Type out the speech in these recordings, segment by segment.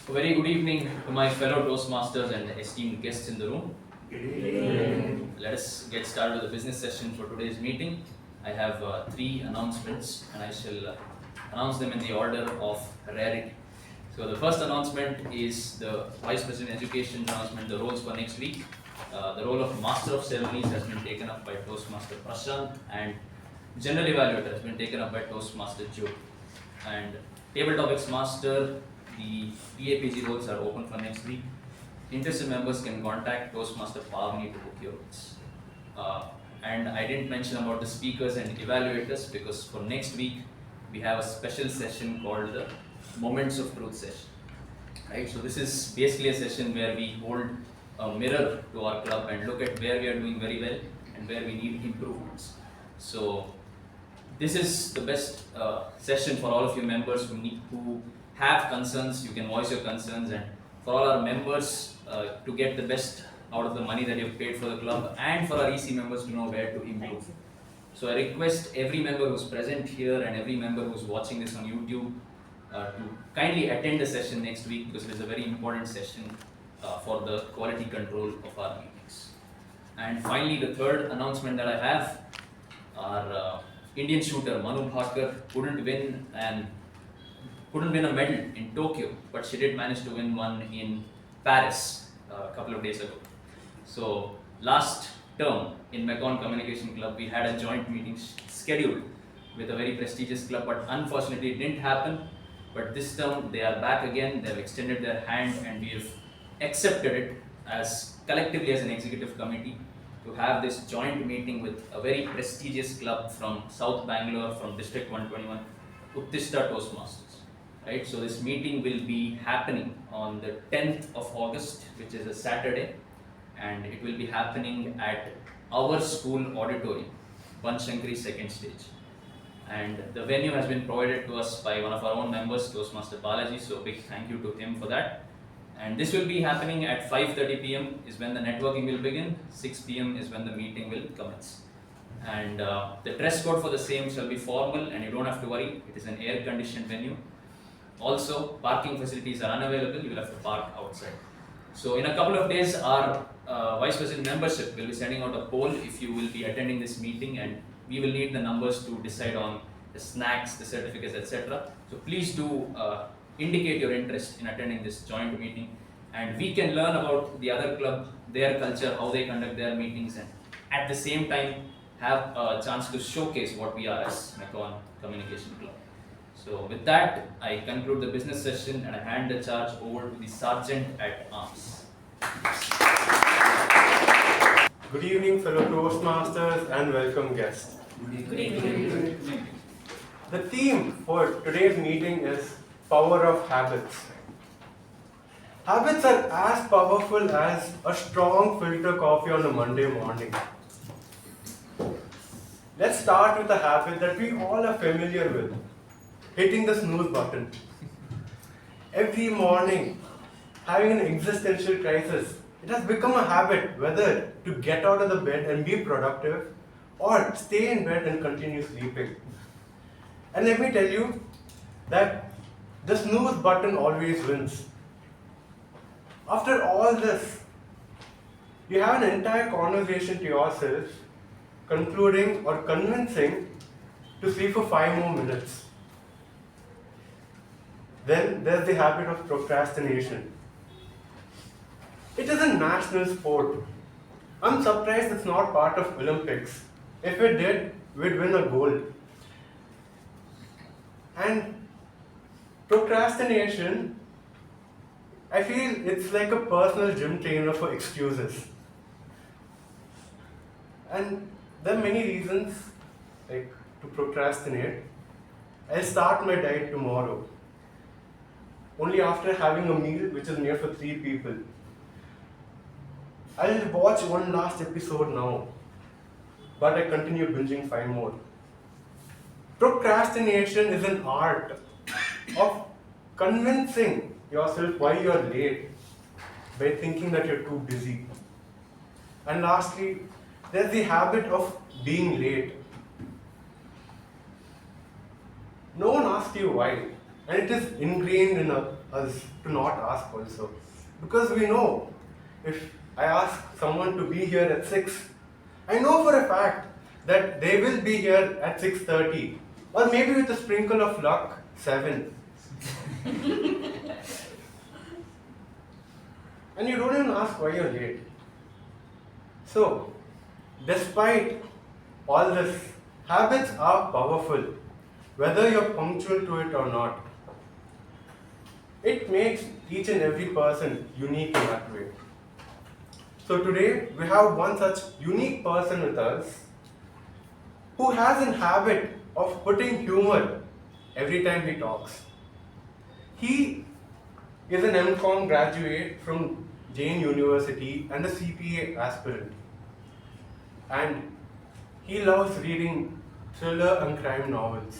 A very good evening to my fellow Toastmasters and esteemed guests in the room. Good evening. Let us get started with the business session for today's meeting. I have three announcements and I shall announce them in the order of rarity. So the first announcement is the Vice President Education announcement, the roles for next week. The role of Master of Ceremonies has been taken up by Toastmaster Prashant and General Evaluator has been taken up by Toastmaster Jyothi. And Table Topics Master, the TAPG roles are open for next week. Interested members can contact Toastmaster Pavni to book your roles. And I didn't mention about the speakers and evaluators because for next week we have a special session called the Moments of Truth session. Right? So this is basically a session where we hold a mirror to our club and look at where we are doing very well and where we need improvements. So this is the best session for all of you members who have concerns. You can voice your concerns, and for all our members to get the best out of the money that you've paid for the club, and for our EC members to know where to improve. So I request every member who's present here and every member who's watching this on YouTube to kindly attend the session next week because it is a very important session for the quality control of our meetings. And finally, the third announcement that I have, our Indian shooter Manu Bhatkar couldn't win a medal in Tokyo, but she did manage to win one in Paris a couple of days ago. So last term in Mekong Communication Club, we had a joint meeting scheduled with a very prestigious club, but unfortunately it didn't happen. But this term they are back again, they've extended their hand and we have accepted it as collectively as an executive committee to have this joint meeting with a very prestigious club from South Bangalore, from District 121, Uttishta Toastmasters. Right, so this meeting will be happening on the 10th of August, which is a Saturday, and it will be happening at our school auditorium, Banshankari second stage. And the venue has been provided to us by one of our own members, Toastmaster Balaji, so big thank you to him for that. And this will be happening at 5:30 p.m. is when the networking will begin, 6 p.m. is when the meeting will commence. And the dress code for the same shall be formal, and you don't have to worry, it is an air-conditioned venue. Also, parking facilities are unavailable, you will have to park outside. So in a couple of days, our Vice President membership will be sending out a poll if you will be attending this meeting, and we will need the numbers to decide on the snacks, the certificates, etc. So please do indicate your interest in attending this joint meeting, and we can learn about the other club, their culture, how they conduct their meetings, and at the same time have a chance to showcase what we are as Mekong Communication Club. So with that, I conclude the business session and I hand the charge over to the Sergeant at Arms. Good evening, fellow Toastmasters, and welcome guests. Good evening. The theme for today's meeting is Power of Habits. Habits are as powerful as a strong filter coffee on a Monday morning. Let's start with a habit that we all are familiar with. Hitting the snooze button. Every morning, having an existential crisis, it has become a habit whether to get out of the bed and be productive or stay in bed and continue sleeping. And let me tell you that the snooze button always wins. After all this, you have an entire conversation to yourself, concluding or convincing to sleep for 5 more minutes. Then there's the habit of procrastination. It is a national sport. I'm surprised it's not part of Olympics. If it did, we'd win a gold. And procrastination, I feel it's like a personal gym trainer for excuses. And there are many reasons to procrastinate. I'll start my diet tomorrow, only after having a meal which is near for 3 people. I'll watch one last episode now, but I continue binging 5 more. Procrastination is an art of convincing yourself why you're late by thinking that you're too busy. And lastly, there's the habit of being late. No one asks you why, and it is ingrained in us to not ask also. Because we know if I ask someone to be here at 6, I know for a fact that they will be here at 6:30 or maybe with a sprinkle of luck 7. And you don't even ask why you're late. So, despite all this, habits are powerful, whether you're punctual to it or not. It makes each and every person unique in that way. So today, we have one such unique person with us who has a habit of putting humor every time he talks. He is an M.Com graduate from Jain University and a CPA aspirant. And he loves reading thriller and crime novels.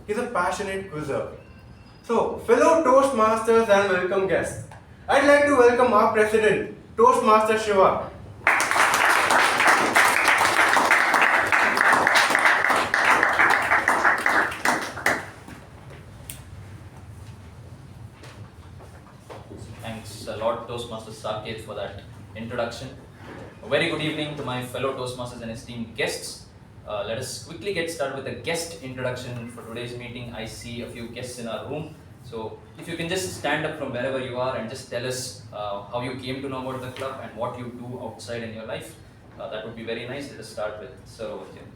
He's a passionate quizzer. So, fellow Toastmasters and welcome guests, I'd like to welcome our president, Toastmaster Shuba. Thanks a lot, Toastmaster Saketh, for that introduction. A very good evening to my fellow Toastmasters and esteemed guests. Let us quickly get started with the guest introduction for today's meeting. I see a few guests in our room. So if you can just stand up from wherever you are and just tell us how you came to know about the club and what you do outside in your life, that would be very nice. Let us start with Sir over here.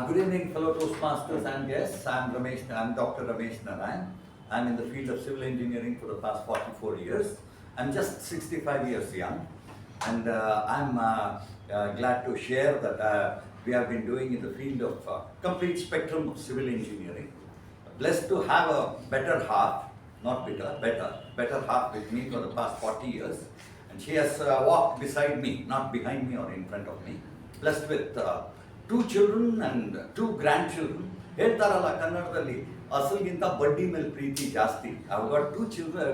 Good evening, fellow Toastmasters and guests. I'm Dr. Ramesh Narayan. I'm in the field of civil engineering for the past 44 years. I'm just 65 years young, and I'm glad to share that we have been doing in the field of complete spectrum of civil engineering. Blessed to have a better half, not bitter, better half with me for the past 40 years. And she has walked beside me, not behind me or in front of me. Blessed with 2 children and 2 grandchildren. ಹೇಳ್ತಾರಲ್ಲ ಕನ್ನಡದಲ್ಲಿ ಅಸಲ್ಗಿಂತ ಬಡ್ಡಿ ಮೇಲೆ ಪ್ರೀತಿ ಜಾಸ್ತಿ. I've got 2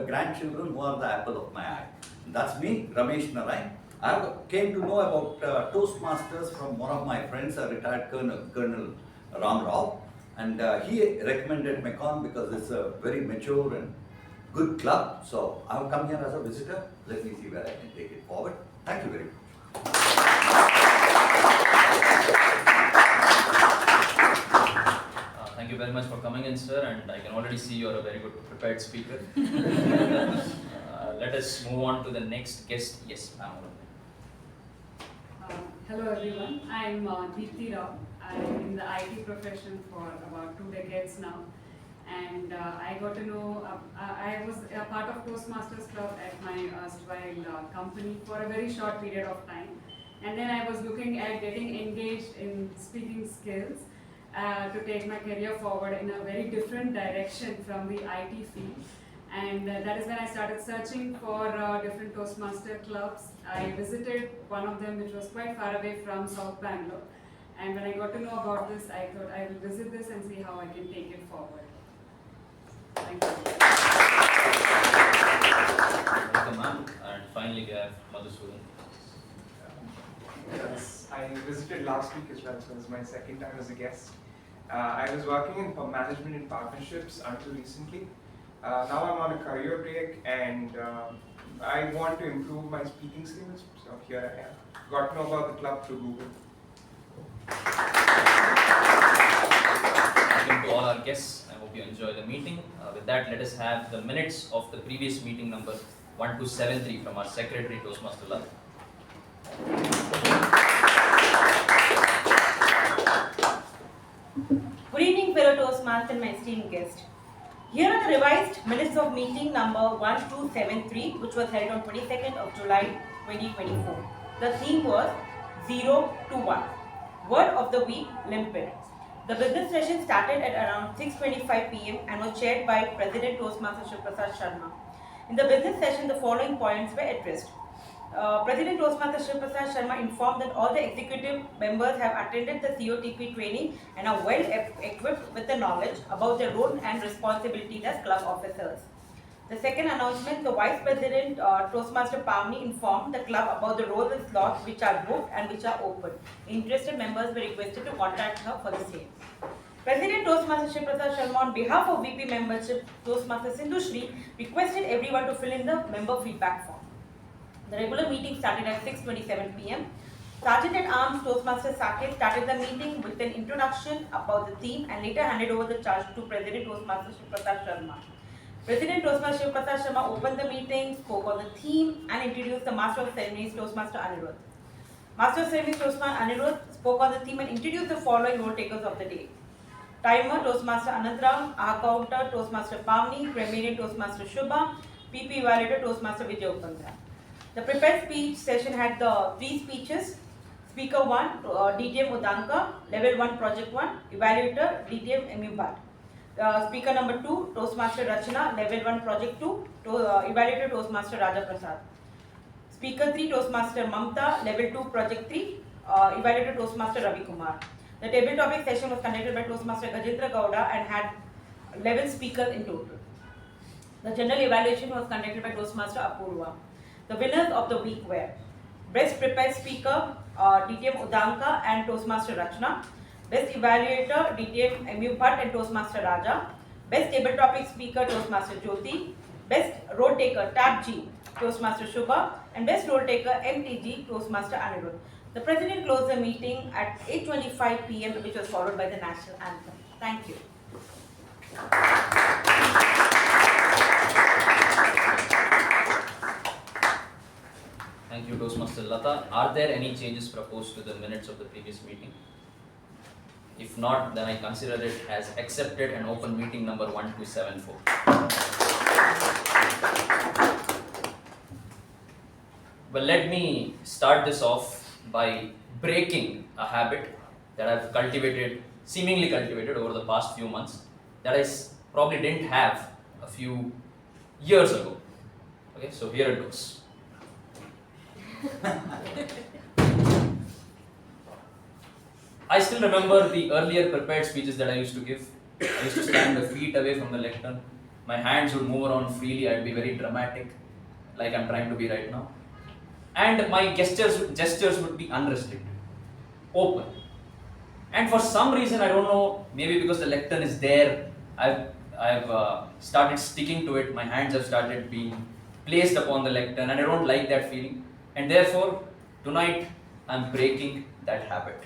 grandchildren who are the apple of my eye. That's me, Ramesh Narayan. I came to know about Toastmasters from one of my friends, a retired Colonel Ram Rao. And he recommended Mekon because it's a very mature and good club. So I've come here as a visitor. Let me see where I can take it forward. Thank you very much. Thank you very much for coming in, sir, and I can already see you're a very good prepared speaker. Let us move on to the next guest. Yes, ma'am. Hello everyone, I'm Jyothi Rao. I'm in the IT profession for about 2 decades now, and I got to know, I was a part of Toastmasters Club at my erstwhile company for a very short period of time, and then I was looking at getting engaged in speaking skills to take my career forward in a very different direction from the IT field. And that is when I started searching for different Toastmaster clubs. I visited one of them which was quite far away from South Bangalore. And when I got to know about this, I thought I will visit this and see how I can take it forward. Thank you. Welcome, ma'am. And finally, we have Madhusudan. Yes, I visited last week as well, so this is my second time as a guest. I was working in management and partnerships until recently. Now I'm on a career break and I want to improve my speaking skills, so here I am. Got to know about the club through Google. Welcome to all our guests. I hope you enjoy the meeting. With that, let us have the minutes of the previous meeting number 1273 from our secretary, Toastmaster Latha. Good evening, fellow Toastmasters and my esteemed guest. Here are the revised minutes of meeting number 1273, which was held on 22nd of July 2024. The theme was 0 to 1. Word of the week, limpid. The business session started at around 6:25 p.m. and was chaired by President Toastmaster Shivaprasad. In the business session, the following points were addressed. President Toastmaster Shivaprasad informed that all the executive members have attended the COTP training and are well equipped with the knowledge about their role and responsibilities as club officers. The second announcement, the Vice President Toastmaster Pavni informed the club about the roles and slots which are booked and which are open. Interested members were requested to contact her for the same. President Toastmaster Shivaprasad Sharma, on behalf of VP membership Toastmaster Sindhu Shri, requested everyone to fill in the member feedback form. The regular meeting started at 6:27 p.m. Sergeant at Arms Toastmaster Saketh started the meeting with an introduction about the theme and later handed over the charge to President Toastmaster Shivaprasad Sharma. President Toastmaster Shivaprasad Sharma opened the meeting, spoke on the theme and introduced the Master of Ceremonies Toastmaster Anirudh. Master of Ceremonies Toastmaster Anirudh spoke on the theme and introduced the following role takers of the day. Timer Toastmaster Anandram, Counter Toastmaster Pavni, Grammarian Toastmaster Shuba, PP Evaluator Toastmaster Vijay Upendra. The prepared speech session had the 3 speeches. Speaker 1, DTM Udanka, Level 1 Project 1, Evaluator, DTM U Bhat. Speaker number 2, Toastmaster Rachana, Level 1 Project 2, Evaluator Toastmaster Prasad. Speaker 3, Toastmaster Mamta, Level 2 Project 3, Evaluator Toastmaster Ravi Kumar. The table topic session was conducted by Toastmaster Gajendra and had 11 speakers in total. The general evaluation was conducted by Toastmaster Apoorva. The winners of the week were Best Prepared Speaker, DTM Udanka and Toastmaster Rachana. Best Evaluator, DTM U Bhat and Toastmaster Raja. Best Table Topic Speaker, Toastmaster Jyothi. Best Road Taker, TAPG, Toastmaster Shuba. And Best Road Taker, MTG, Toastmaster Anirudh. The President closed the meeting at 8:25 p.m. which was followed by the National Anthem. Thank you. Thank you, Toastmaster Latha. Are there any changes proposed to the minutes of the previous meeting? If not, then I consider it as accepted and open meeting number 1274. Well, let me start this off by breaking a habit that I've seemingly cultivated over the past few months that I probably didn't have a few years ago. Okay, so here it goes. I still remember the earlier prepared speeches that I used to give. I used to stand a feet away from the lectern. My hands would move around freely. I'd be very dramatic, like I'm trying to be right now. And my gestures would be unrestricted, open. And for some reason, I don't know, maybe because the lectern is there, I've started sticking to it. My hands have started being placed upon the lectern, and I don't like that feeling. And therefore, tonight, I'm breaking that habit.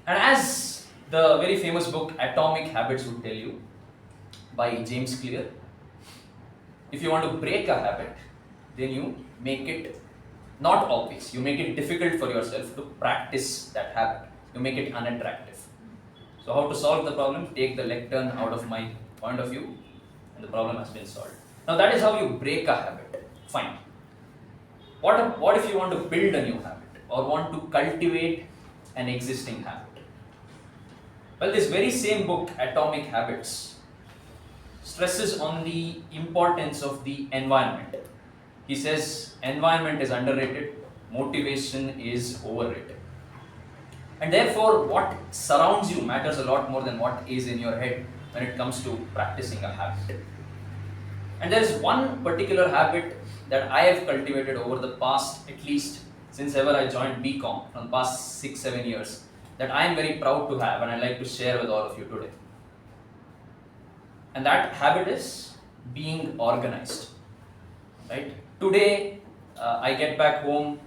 And as the very famous book Atomic Habits would tell you, by James Clear, if you want to break a habit, then you make it not obvious. You make it difficult for yourself to practice that habit. You make it unattractive. So how to solve the problem? Take the lectern out of my point of view, and the problem has been solved. Now that is how you break a habit. Fine. What if you want to build a new habit or want to cultivate an existing habit? Well, this very same book, Atomic Habits, stresses on the importance of the environment. He says environment is underrated, motivation is overrated. And therefore, what surrounds you matters a lot more than what is in your head when it comes to practicing a habit. And there is one particular habit that I have cultivated over the past, at least since ever I joined BCom, from the past 6-7 years, that I am very proud to have and I'd like to share with all of you today. And that habit is being organized. Right? Today, I get back home,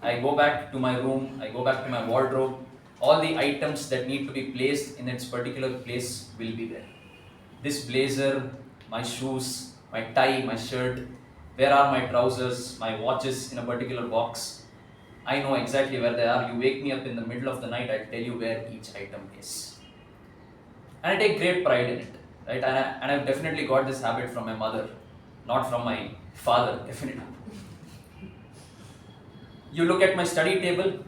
I go back to my room, I go back to my wardrobe. All the items that need to be placed in its particular place will be there. This blazer, my shoes, my tie, my shirt, where are my trousers, my watches in a particular box. I know exactly where they are. You wake me up in the middle of the night, I'll tell you where each item is. And I take great pride in it. Right? And I've definitely got this habit from my mother, not from my father, definitely. You look at my study table,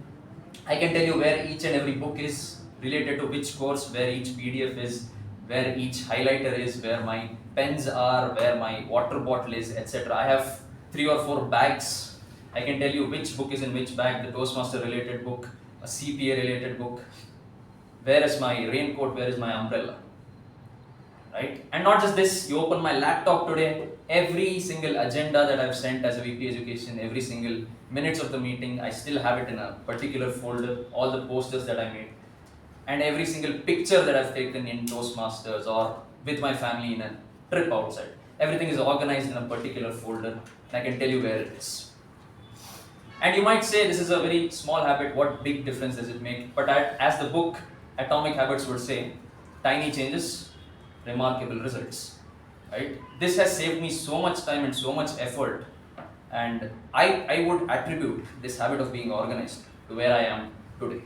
I can tell you where each and every book is, related to which course, where each PDF is, where each highlighter is, where my pens are, where my water bottle is, etc. I have 3 or 4 bags. I can tell you which book is in which bag, the Toastmaster related book, a CPA related book, where is my raincoat, where is my umbrella. Right? And not just this, you open my laptop today, every single agenda that I've sent as a VP Education, every single minutes of the meeting, I still have it in a particular folder, all the posters that I made. and every single picture that I've taken in Toastmasters or with my family in a trip outside. Everything is organized in a particular folder, and I can tell you where it is. And you might say this is a very small habit, what big difference does it make? But as the book Atomic Habits would say, tiny changes, remarkable results. Right? This has saved me so much time and so much effort, and I would attribute this habit of being organized to where I am today.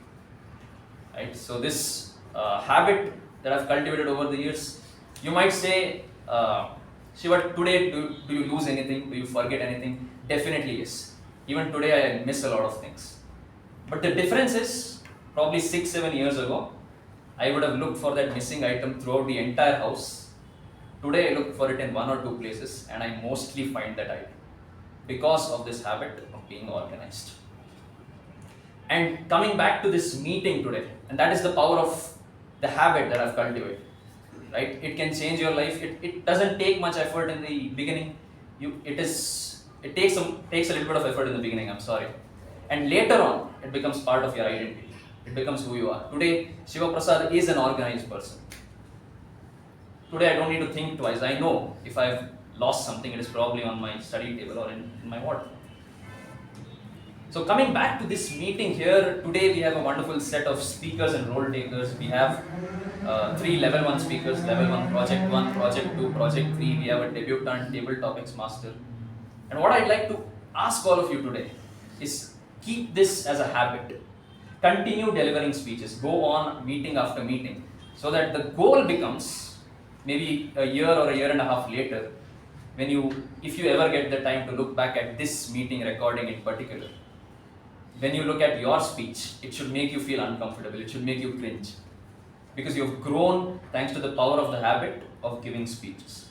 Right? So this habit that I've cultivated over the years, you might say, Shiva, today do you lose anything? Do you forget anything? Definitely yes. Even today I miss a lot of things. But the difference is, probably 6-7 years ago, I would have looked for that missing item throughout the entire house. Today I look for it in 1 or 2 places, and I mostly find that item because of this habit of being organized. And coming back to this meeting today, and that is the power of the habit that I've cultivated. Right? It can change your life. It doesn't take much effort in the beginning. It takes a little bit of effort in the beginning, I'm sorry. And later on, it becomes part of your identity. It becomes who you are. Today, Shivaprasad is an organized person. Today, I don't need to think twice. I know if I've lost something, it is probably on my study table or in my wardrobe. So coming back to this meeting here, today we have a wonderful set of speakers and role takers. We have 3 level 1 speakers, level 1, project 1, project 2, project 3. We have a debutant table topics master. And what I'd like to ask all of you today is keep this as a habit. Continue delivering speeches. Go on meeting after meeting, so that the goal becomes maybe a year or a year and a half later, if you ever get the time to look back at this meeting recording in particular, when you look at your speech, it should make you feel uncomfortable. It should make you cringe, because you've grown thanks to the power of the habit of giving speeches.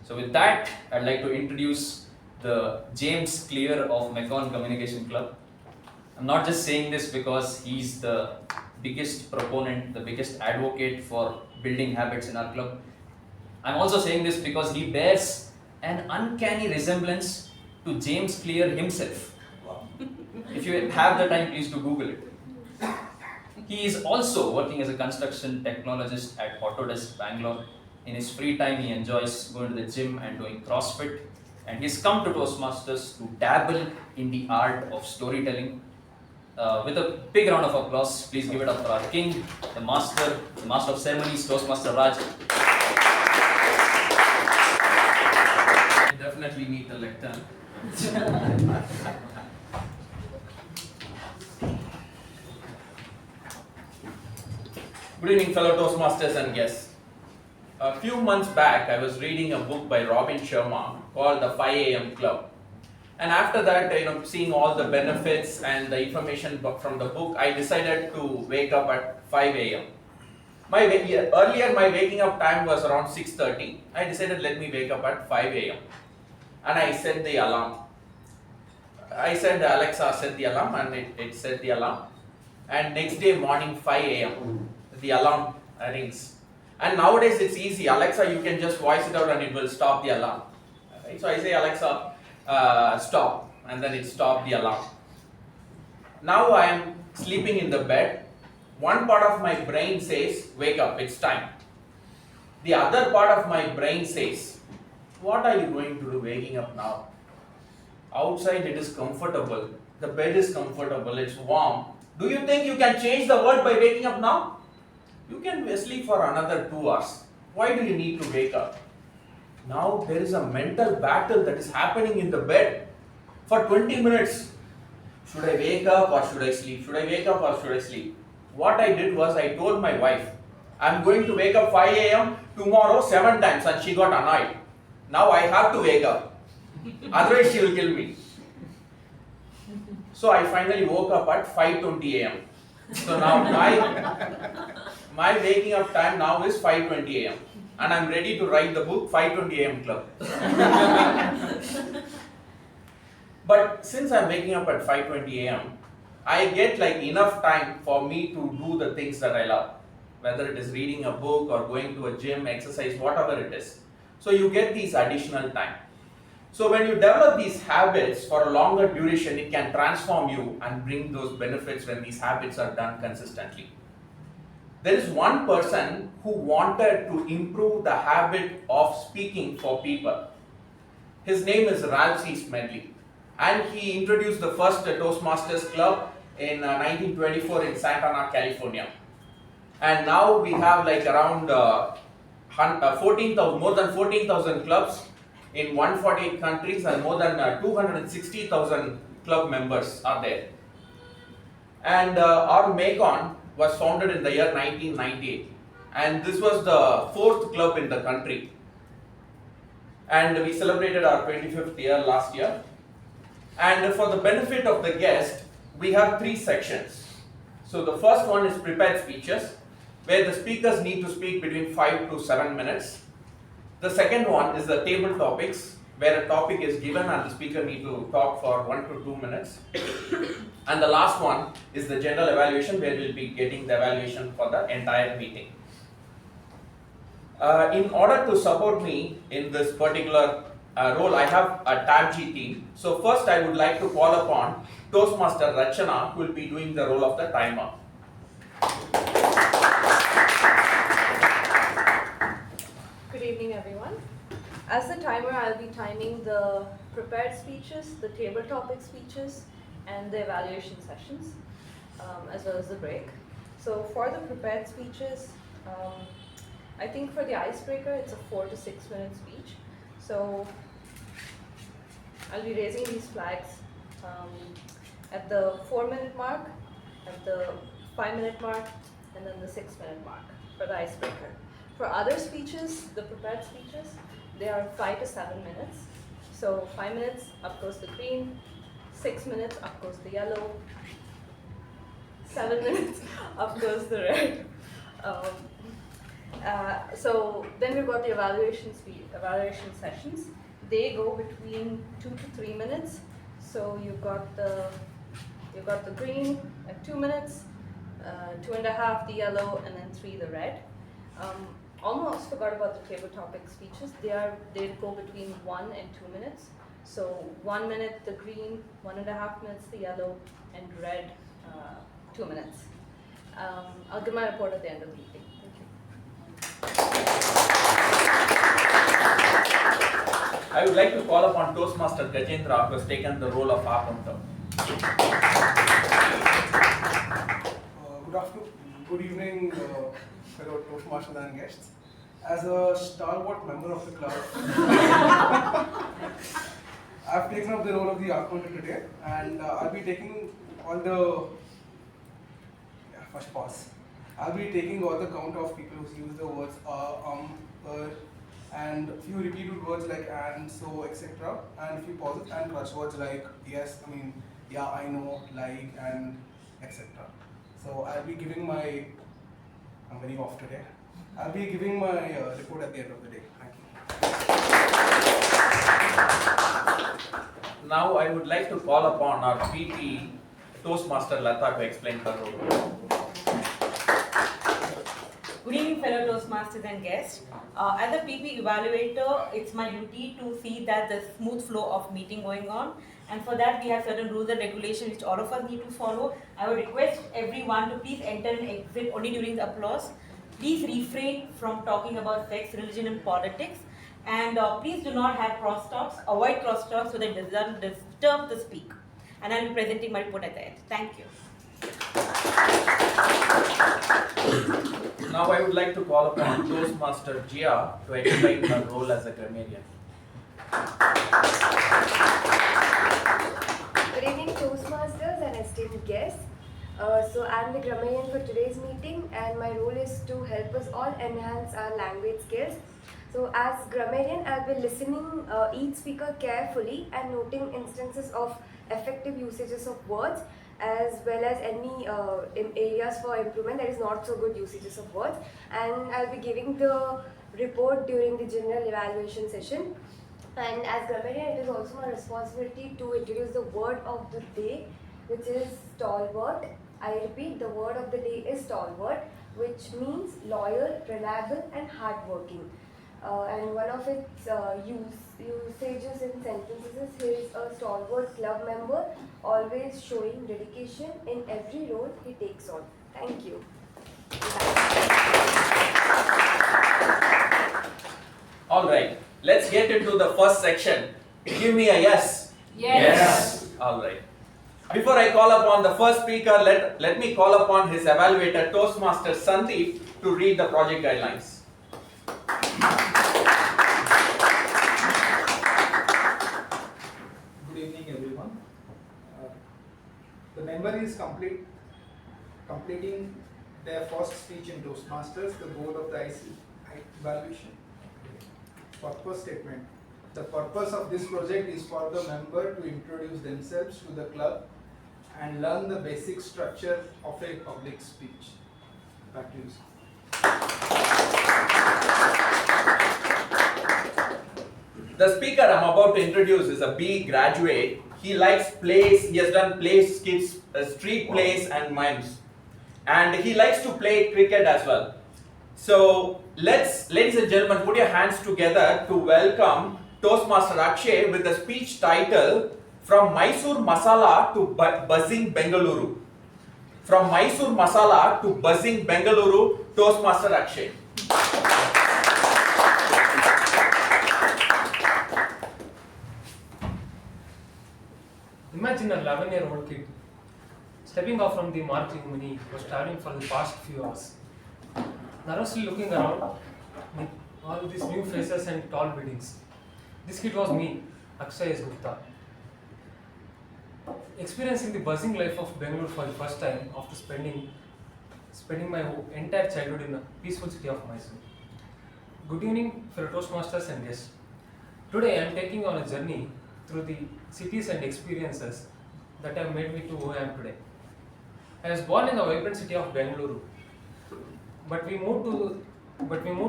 So with that, I'd like to introduce the James Clear of Macon Communication Club. I'm not just saying this because he's the biggest proponent, the biggest advocate for building habits in our club. I'm also saying this because he bears an uncanny resemblance to James Clear himself. Wow. If you have the time, please do Google it. He is also working as a construction technologist at Autodesk Bangalore. In his free time, he enjoys going to the gym and doing CrossFit. And he's come to Toastmasters to dabble in the art of storytelling. With a big round of applause, please give it up for our king, the master of ceremonies, Toastmaster Raj. Definitely need the lectern. Good evening, fellow Toastmasters and guests. A few months back, I was reading a book by Robin Sharma called The 5 AM Club. And after that, seeing all the benefits and the information from the book, I decided to wake up at 5 AM. Earlier, my waking up time was around 6:30. I decided, let me wake up at 5 AM. And I set the alarm. I said, Alexa, set the alarm, and it set the alarm. And next day morning, 5 AM, the alarm rings. And nowadays it's easy. Alexa, you can just voice it out and it will stop the alarm. Right? So I say, Alexa, stop, and then it stopped the alarm. Now I am sleeping in the bed. One part of my brain says, wake up, it's time. The other part of my brain says, what are you going to do waking up now? Outside it is comfortable. The bed is comfortable, it's warm. Do you think you can change the world by waking up now? You can sleep for another 2 hours. Why do you need to wake up? Now there is a mental battle that is happening in the bed for 20 minutes. Should I wake up or should I sleep? Should I wake up or should I sleep? What I did was I told my wife, I'm going to wake up 5 AM tomorrow 7 times, and she got annoyed. Now I have to wake up. Otherwise she will kill me. So I finally woke up at 5:20 AM. So now my waking up time now is 5:20 AM. And I'm ready to write the book 5:20 AM Club. But since I'm waking up at 5:20 AM, I get enough time for me to do the things that I love. Whether it is reading a book or going to a gym, exercise, whatever it is. So you get these additional time. So when you develop these habits for a longer duration, it can transform you and bring those benefits when these habits are done consistently. There is one person who wanted to improve the habit of speaking for people. His name is Ralphie Smedley, and he introduced the first Toastmasters club in 1924 in Santa Ana, California. And now we have like around 14,000, more than 14,000 clubs in 148 countries, and more than 260,000 club members are there. And our Macon was founded in the year 1998, and this was the 4th club in the country. And we celebrated our 25th year last year. And for the benefit of the guest, we have 3 sections. So the first one is prepared speeches, where the speakers need to speak between 5 to 7 minutes. The second one is the table topics, where a topic is given and the speaker need to talk for 1 to 2 minutes. And the last one is the general evaluation, where we'll be getting the evaluation for the entire meeting. In order to support me in this particular role, I have a TAPG team. So first I would like to call upon Toastmaster Rachana, who will be doing the role of the timer. Good evening, everyone. As the timer, I'll be timing the prepared speeches, the table topic speeches, and the evaluation sessions, as well as the break. So for the prepared speeches, I think for the icebreaker, it's a 4 to 6 minute speech. So I'll be raising these flags at the 4-minute mark, at the 5-minute mark, and then the 6-minute mark for the icebreaker. For other speeches, the prepared speeches, they are 5 to 7 minutes. So 5 minutes, up goes the green, 6 minutes, up goes the yellow, 7 minutes, up goes the red. So then we've got the evaluation sessions. They go between 2 to 3 minutes. So you've got the green at 2 minutes, 2.5 the yellow, and then 3 the red. Almost forgot about the table topic speeches. They go between 1 and 2 minutes. So 1 minute the green, 1.5 minutes the yellow, and red 2 minutes. I'll give my report at the end of the meeting. Thank you. I would like to call upon Toastmaster Gajendra, who has taken the role of Apoorva. Good afternoon, good evening, fellow Toastmasters and guests. As a stalwart member of the club, I've taken up the role of the Archonte today, and I'll be taking all the first pause. I'll be taking all the count of people who use the words and a few repeated words like and, so, etc. and a few pauses and clutch words like yes, I mean, yeah, I know, like, and etc. So I'll be giving my, I'm very off today. I'll be giving my report at the end of the day. Thank you. Now I would like to call upon our PT Toastmaster Latha to explain her role. Good evening, fellow Toastmasters and guests. As a PP evaluator, it's my duty to see that the smooth flow of meeting going on. And for that, we have certain rules and regulations which all of us need to follow. I would request everyone to please enter and exit only during the applause. Please refrain from talking about sex, religion, and politics. And please do not have crosstalks. Avoid crosstalks so that it doesn't disturb the speaker. And I'll be presenting my report at the end. Thank you. Now I would like to call upon Toastmaster Jia to explain her role as a grammarian. Good evening, Toastmasters and esteemed guests. So I'm the grammarian for today's meeting, and my role is to help us all enhance our language skills. So as grammarian, I'll be listening each speaker carefully and noting instances of effective usages of words, as well as any areas for improvement that is not so good usages of words. And I'll be giving the report during the general evaluation session. And as grammarian, it is also my responsibility to introduce the word of the day, which is stalwart. I repeat, the word of the day is stalwart, which means loyal, reliable, and hardworking. And one of its usages in sentences is he is a stalwart club member, always showing dedication in every role he takes on. Thank you. Alright, let's get into the first section. Give me a yes. Yes. Alright. Before I call upon the first speaker, let me call upon his evaluator, Toastmasters Sandeep, to read the project guidelines. Good evening, everyone. The member is completing their first speech in Toastmasters, the goal of the evaluation. Purpose statement. The purpose of this project is for the member to introduce themselves to the club and learn the basic structure of a public speech. Back to you, sir. The speaker I'm about to introduce is a B graduate. He likes plays, he has done plays, skits, street plays and mimes. And he likes to play cricket as well. So ladies and gentlemen, put your hands together to welcome Toastmaster Akshay with the speech title From Mysore Masala to Buzzing Bengaluru. From Mysore Masala to Buzzing Bengaluru, Toastmaster Akshay. Imagine a 11-year-old kid stepping off from the marching when he was traveling for the past few hours, nervously looking around with all these new faces and tall buildings. This kid was me, Akshay Gupta, experiencing the buzzing life of Bangalore for the first time after spending my entire childhood in the peaceful city of Mysore. Good evening, fellow Toastmasters and guests. Today I am taking on a journey through the cities and experiences that have made me to who I am today. I was born in the vibrant city of Bengaluru, but we moved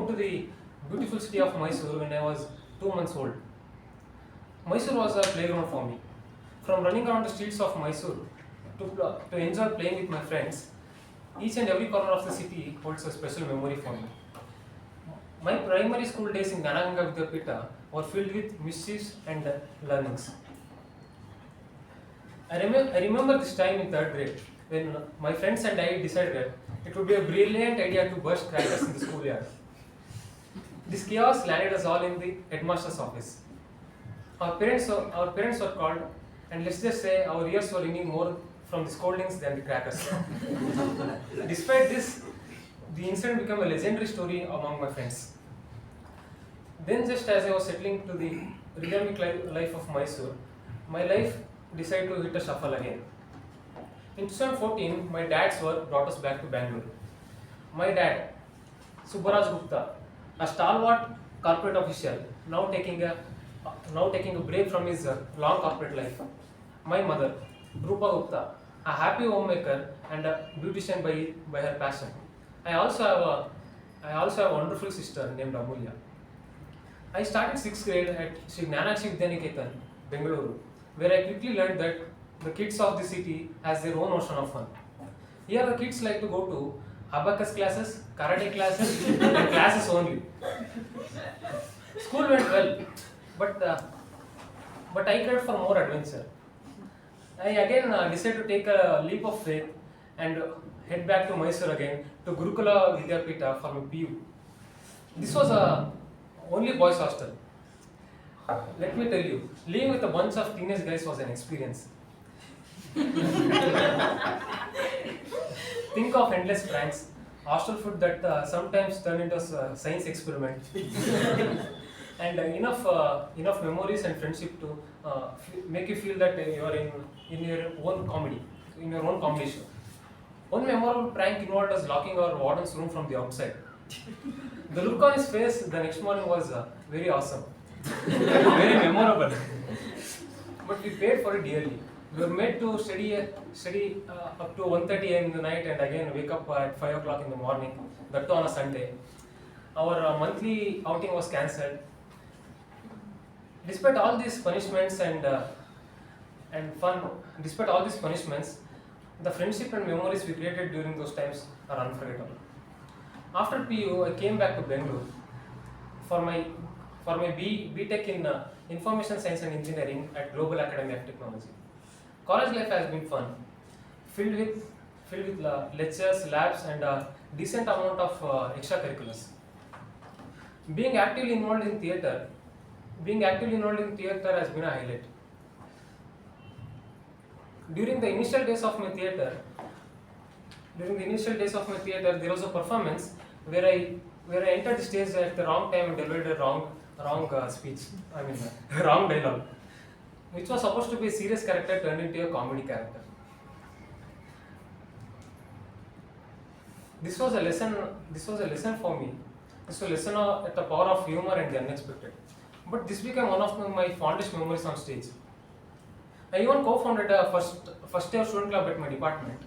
to the beautiful city of Mysore when I was 2 months old. Mysore was a playground for me. From running around the streets of Mysore to enjoy playing with my friends, each and every corner of the city holds a special memory for me. My primary school days in Ganaganga Vidyapita were filled with mischiefs and learnings. I remember this time in 3rd grade when my friends and I decided it would be a brilliant idea to burst crackers in the schoolyard. This chaos landed us all in the headmaster's office. Our parents were called, and let's just say our ears were ringing more from the scoldings than the crackers. Despite this, the incident became a legendary story among my friends. Then, just as I was settling to the rhythmic life of Mysore, my life decided to hit a shuffle again. In 2014, my dad's work brought us back to Bangalore. My dad, Shivaprasad Gupta, a stalwart corporate official, now taking a break from his long corporate life. My mother, Rupa Gupta, a happy homemaker and a beautician by her passion. I also have a wonderful sister named Amulya. I started 6th grade at Sri Gnanakshi Vidyaniketan, Bengaluru, where I quickly learned that the kids of the city has their own notion of fun. Here the kids like to go to abacus classes, karate classes, and classes only. School went well, but I craved for more adventure. I again decided to take a leap of faith and head back to Mysore again to Gurukula Vidyapita for my PU. This was a only boys hostel. Let me tell you, living with a bunch of teenage guys was an experience. Think of endless pranks, hostel food that sometimes turned into a science experiment, and enough memories and friendship to make you feel that you are in your own comedy show. One memorable prank involved us locking our warden's room from the outside. The look on his face the next morning was very awesome, very memorable. But we paid for it dearly. We were made to study up to 1:30 a.m. in the night and again wake up at 5 o'clock in the morning, that too on a Sunday. Our monthly outing was cancelled. Despite all these punishments and fun, the friendship and memories we created during those times are unforgettable. After PU, I came back to Bangalore for my B.Tech in Information Science and Engineering at Global Academy of Technology. College life has been fun, filled with lectures, labs, and a decent amount of extracurriculars. Being actively involved in theatre has been a highlight. During the initial days of my theatre, there was a performance where I entered the stage at the wrong time and delivered a wrong speech. Wrong dialogue, which was supposed to be a serious character turned into a comedy character. This was a lesson for me. This was a lesson at the power of humor and the unexpected. But this became one of my fondest memories on stage. I even co-founded a first year student club at my department,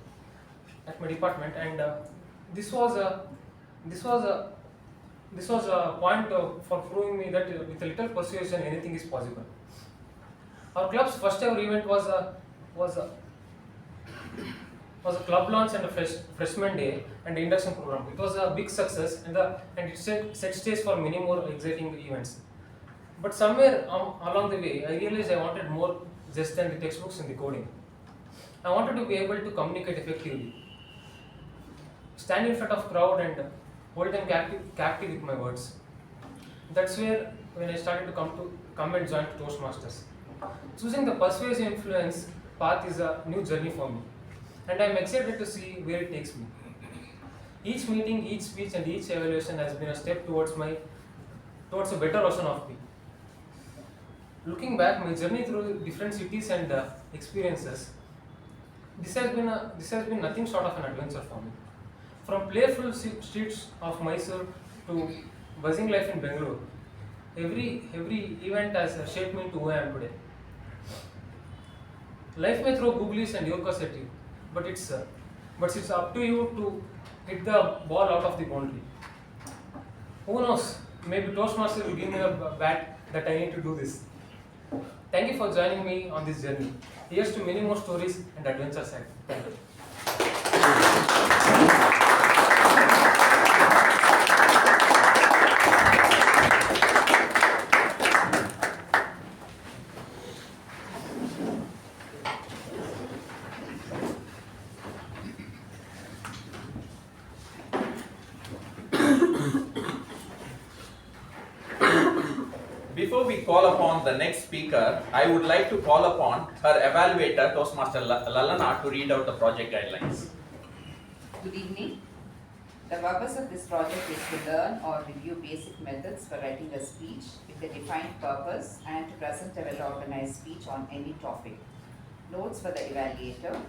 and this was a point for proving me that with a little persuasion anything is possible. Our club's first ever event was a club launch and a freshman day and induction program. It was a big success, and it set stage for many more exciting events. But somewhere along the way, I realized I wanted more just than the textbooks and the coding. I wanted to be able to communicate effectively, stand in front of crowd and hold them captive with my words. That's where when I started to come and join Toastmasters. Choosing the persuasive influence path is a new journey for me, and I'm excited to see where it takes me. Each meeting, each speech, and each evaluation has been a step towards a better version of me. Looking back, my journey through different cities and experiences, this has been nothing short of an adventure for me. From playful streets of Mysore to buzzing life in Bangalore, every event has shaped me to who I am today. Life may throw googlies and yorkers at you, but it's up to you to hit the ball out of the boundary. Who knows? Maybe Toastmasters will give me a bat that I need to do this. Thank you for joining me on this journey. Here's to many more stories and adventures ahead. Thank you. Before we call upon the next speaker, I would like to call upon her evaluator, Toastmaster Lalana, to read out the project guidelines. Good evening. The purpose of this project is to learn or review basic methods for writing a speech with a defined purpose and to present a well-organized speech on any topic. Notes for the evaluator.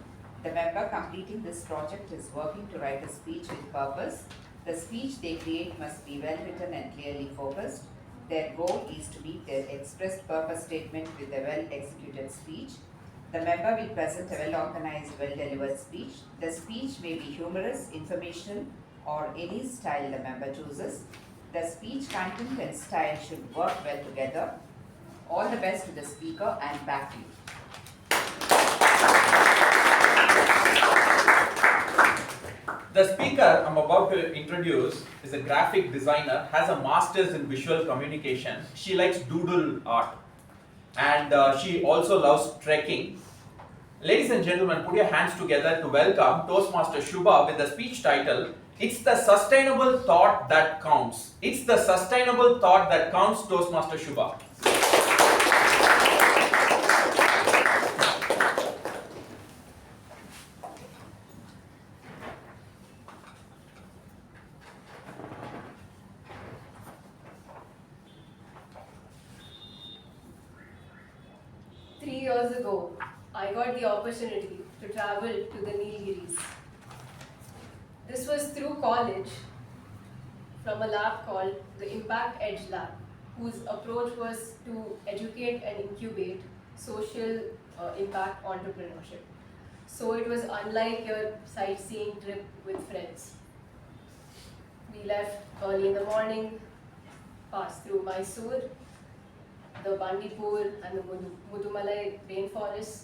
The member completing this project is working to write a speech with purpose. The speech they create must be well written and clearly focused. Their goal is to meet their expressed purpose statement with a well-executed speech. The member will present a well-organized, well-delivered speech. The speech may be humorous, informational, or any style the member chooses. The speech content and style should work well together. All the best to the speaker and back to you. The speaker I'm about to introduce is a graphic designer, has a master's in visual communication. She likes doodle art, and she also loves trekking. Ladies and gentlemen, put your hands together to welcome Toastmaster Shuba with the speech title, "It's the Sustainable Thought That Counts." It's the sustainable thought that counts, Toastmaster Shuba. 3 years ago, I got the opportunity to travel to the Nilgiris. This was through college from a lab called the Impact Edge Lab, whose approach was to educate and incubate social impact entrepreneurship. So it was unlike your sightseeing trip with friends. We left early in the morning, passed through Mysore, the Bandipur and the Mudumalai rainforests,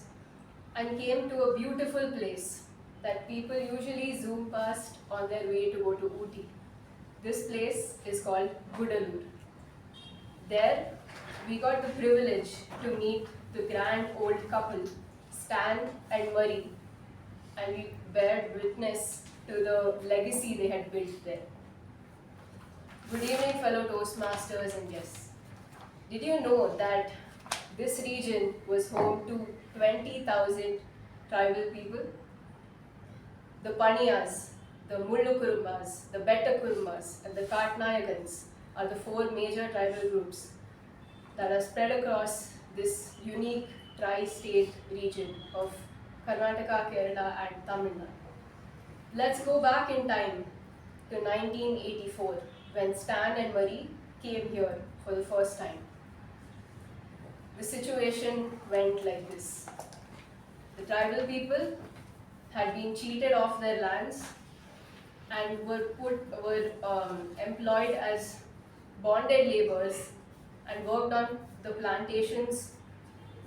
and came to a beautiful place that people usually zoom past on their way to go to Ooty. This place is called Gudalur. There, we got the privilege to meet the grand old couple, Stan and Murray, and we bared witness to the legacy they had built there. Good evening, fellow Toastmasters and guests. Did you know that this region was home to 20,000 tribal people? The Paniyas, the Mullukurumbas, the Bettakurumbas, and the Katnayakans are the 4 major tribal groups that are spread across this unique tri-state region of Karnataka, Kerala, and Tamil Nadu. Let's go back in time to 1984 when Stan and Marie came here for the first time. The situation went like this. The tribal people had been cheated off their lands and were employed as bonded laborers and worked on the plantations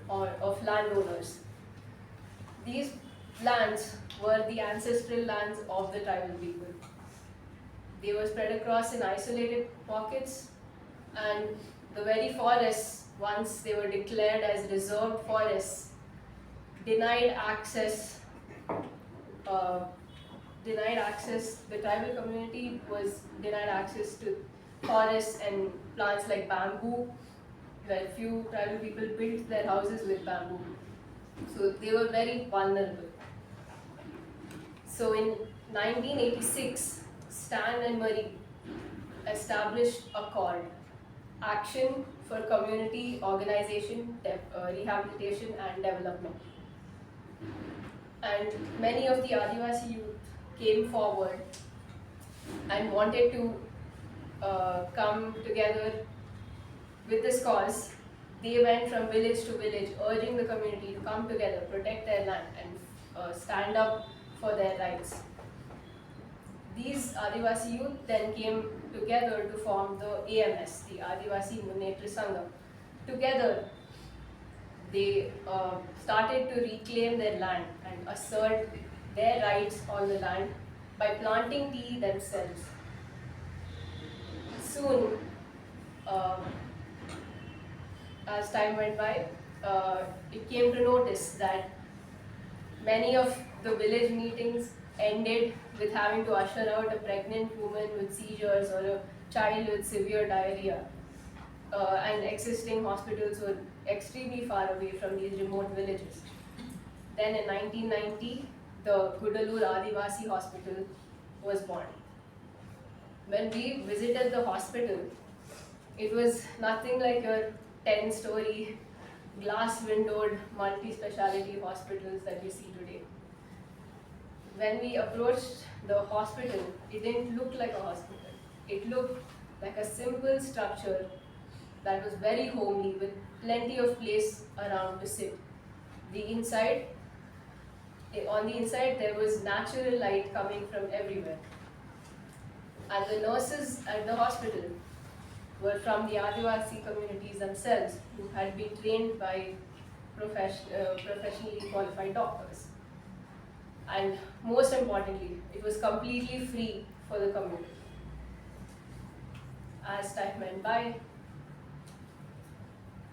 of landowners. These lands were the ancestral lands of the tribal people. They were spread across in isolated pockets, and the very forests, once they were declared as reserved forests, denied access. The tribal community was denied access to forests and plants like bamboo, where few tribal people built their houses with bamboo. So they were very vulnerable. So in 1986, Stan and Marie established a called Action for Community Organization, Rehabilitation and Development. And many of the Adivasi youth came forward and wanted to come together with this cause. They went from village to village, urging the community to come together, protect their land, and stand up for their rights. These Adivasi youth then came together to form the AMS, the Adivasi Munnetra Sangam. Together, they started to reclaim their land and assert their rights on the land by planting tea themselves. Soon, as time went by, it came to notice that many of the village meetings ended with having to usher out a pregnant woman with seizures or a child with severe diarrhea. And existing hospitals were extremely far away from these remote villages. Then in 1990, the Gudalur Adivasi Hospital was born. When we visited the hospital, it was nothing like your 10-story glass-windowed multi-speciality hospitals that you see today. When we approached the hospital, it didn't look like a hospital. It looked like a simple structure that was very homely with plenty of place around to sit. On the inside, there was natural light coming from everywhere. And the nurses at the hospital were from the Adivasi communities themselves, who had been trained by professionally qualified doctors. And most importantly, it was completely free for the community. As time went by,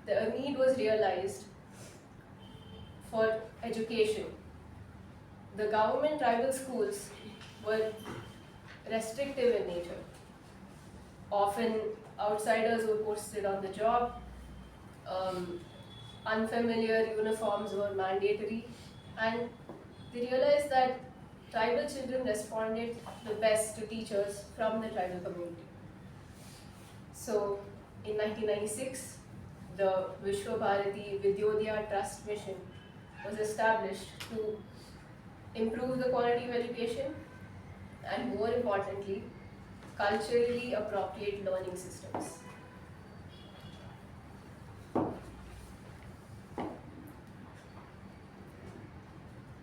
the need was realized for education. The government tribal schools were restrictive in nature. Often outsiders were posted on the job, unfamiliar uniforms were mandatory, and they realized that tribal children responded the best to teachers from the tribal community. So in 1996, the Vishwabharati Vidyodaya Trust Mission was established to improve the quality of education and, more importantly, culturally appropriate learning systems.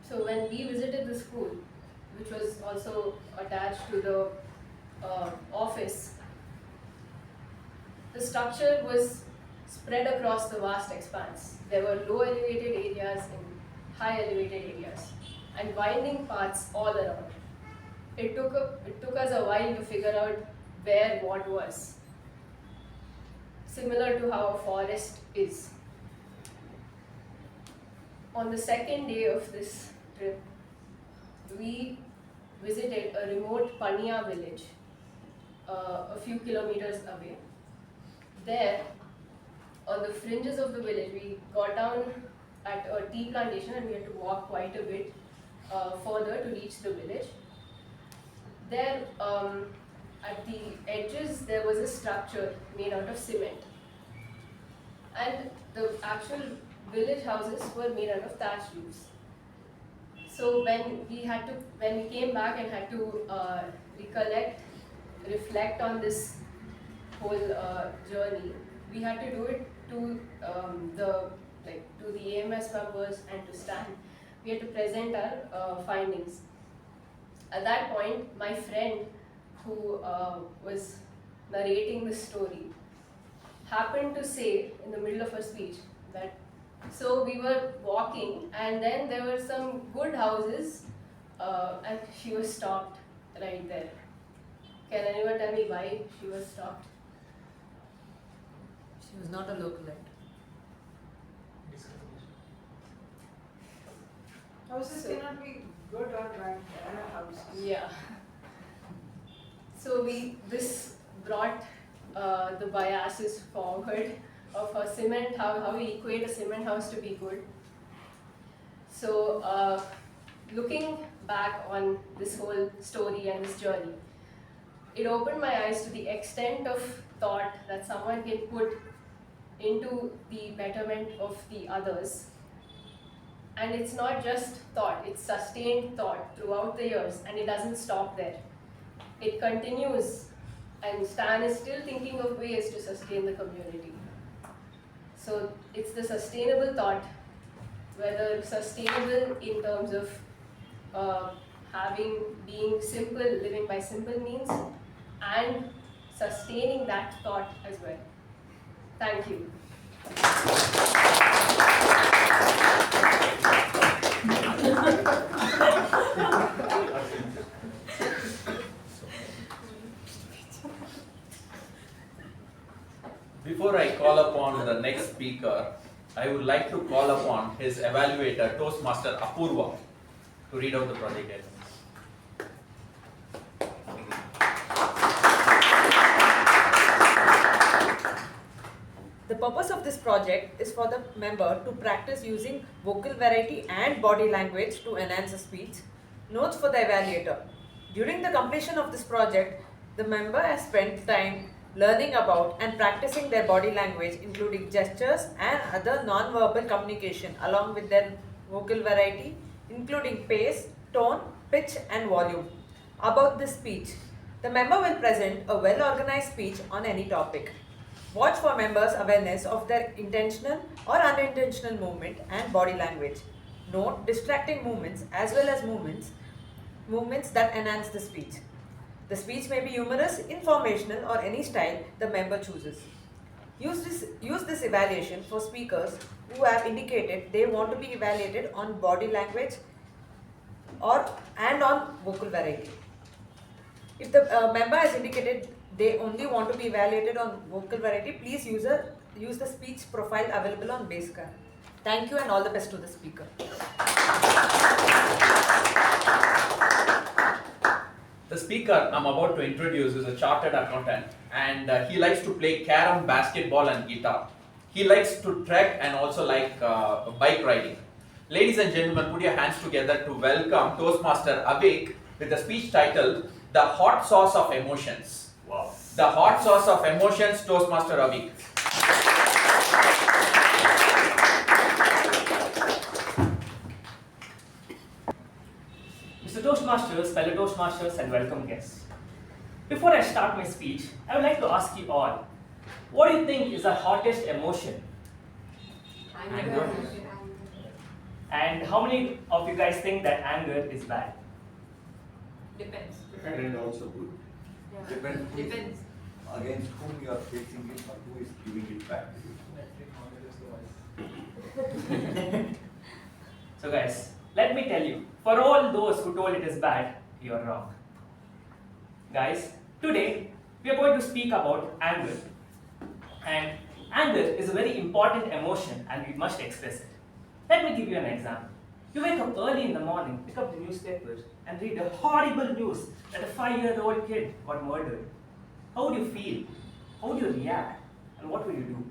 So when we visited the school, which was also attached to the office, the structure was spread across the vast expanse. There were low elevated areas and high elevated areas, and winding paths all around. It took us a while to figure out where what was, similar to how a forest is. On the second day of this trip, we visited a remote Paniya village a few kilometers away. There, on the fringes of the village, we got down at a tea plantation and we had to walk quite a bit further to reach the village. There, at the edges, there was a structure made out of cement. And the actual village houses were made out of thatched roofs. So when we came back and had to reflect on this whole journey, we had to do it to the AMS members and to stand. We had to present our findings. At that point, my friend who was narrating the story happened to say in the middle of her speech that, so we were walking and then there were some good houses and she was stopped right there. Can anyone tell me why she was stopped? She was not a localite. Houses cannot be good or bad. Houses. Yeah. So this brought the biases forward of a cement house, how we equate a cement house to be good. So looking back on this whole story and this journey, it opened my eyes to the extent of thought that someone can put into the betterment of the others. And it's not just thought, it's sustained thought throughout the years, and it doesn't stop there. It continues, and Stan is still thinking of ways to sustain the community. So it's the sustainable thought, whether sustainable in terms of being simple, living by simple means, and sustaining that thought as well. Thank you. Before I call upon the next speaker, I would like to call upon his evaluator, Toastmaster Apoorva, to read out the project elements. The purpose of this project is for the member to practice using vocal variety and body language to enhance the speech. Notes for the evaluator. During the completion of this project, the member has spent time learning about and practicing their body language, including gestures and other non-verbal communication, along with their vocal variety, including pace, tone, pitch and volume. About this speech, the member will present a well-organized speech on any topic. Watch for members' awareness of their intentional or unintentional movement and body language. Note distracting movements as well as movements that enhance the speech. The speech may be humorous, informational or any style the member chooses. Use this evaluation for speakers who have indicated they want to be evaluated on body language and on vocal variety. If the member has indicated they only want to be evaluated on vocal variety, please use the speech profile available on Basecamp. Thank you and all the best to the speaker. The speaker I'm about to introduce is a chartered accountant, and he likes to play carom, basketball and guitar. He likes to trek and also like bike riding. Ladies and gentlemen, put your hands together to welcome Toastmaster Avik with the speech title, The Hot Sauce of Emotions. Wow. The Hot Sauce of Emotions, Toastmaster Avik. Mr. Toastmasters, fellow Toastmasters and welcome guests. Before I start my speech, I would like to ask you all, what do you think is the hottest emotion? Anger. And how many of you guys think that anger is bad? Depends. And also good. Yeah. Depends. Against whom you are facing it or who is giving it back to you. So guys, let me tell you, for all those who told it is bad, you are wrong. Guys, today we are going to speak about anger. And anger is a very important emotion and we must express it. Let me give you an example. You wake up early in the morning, pick up the newspapers and read a horrible news that a 5-year-old kid got murdered. how would you feel? How would you react? And what would you do?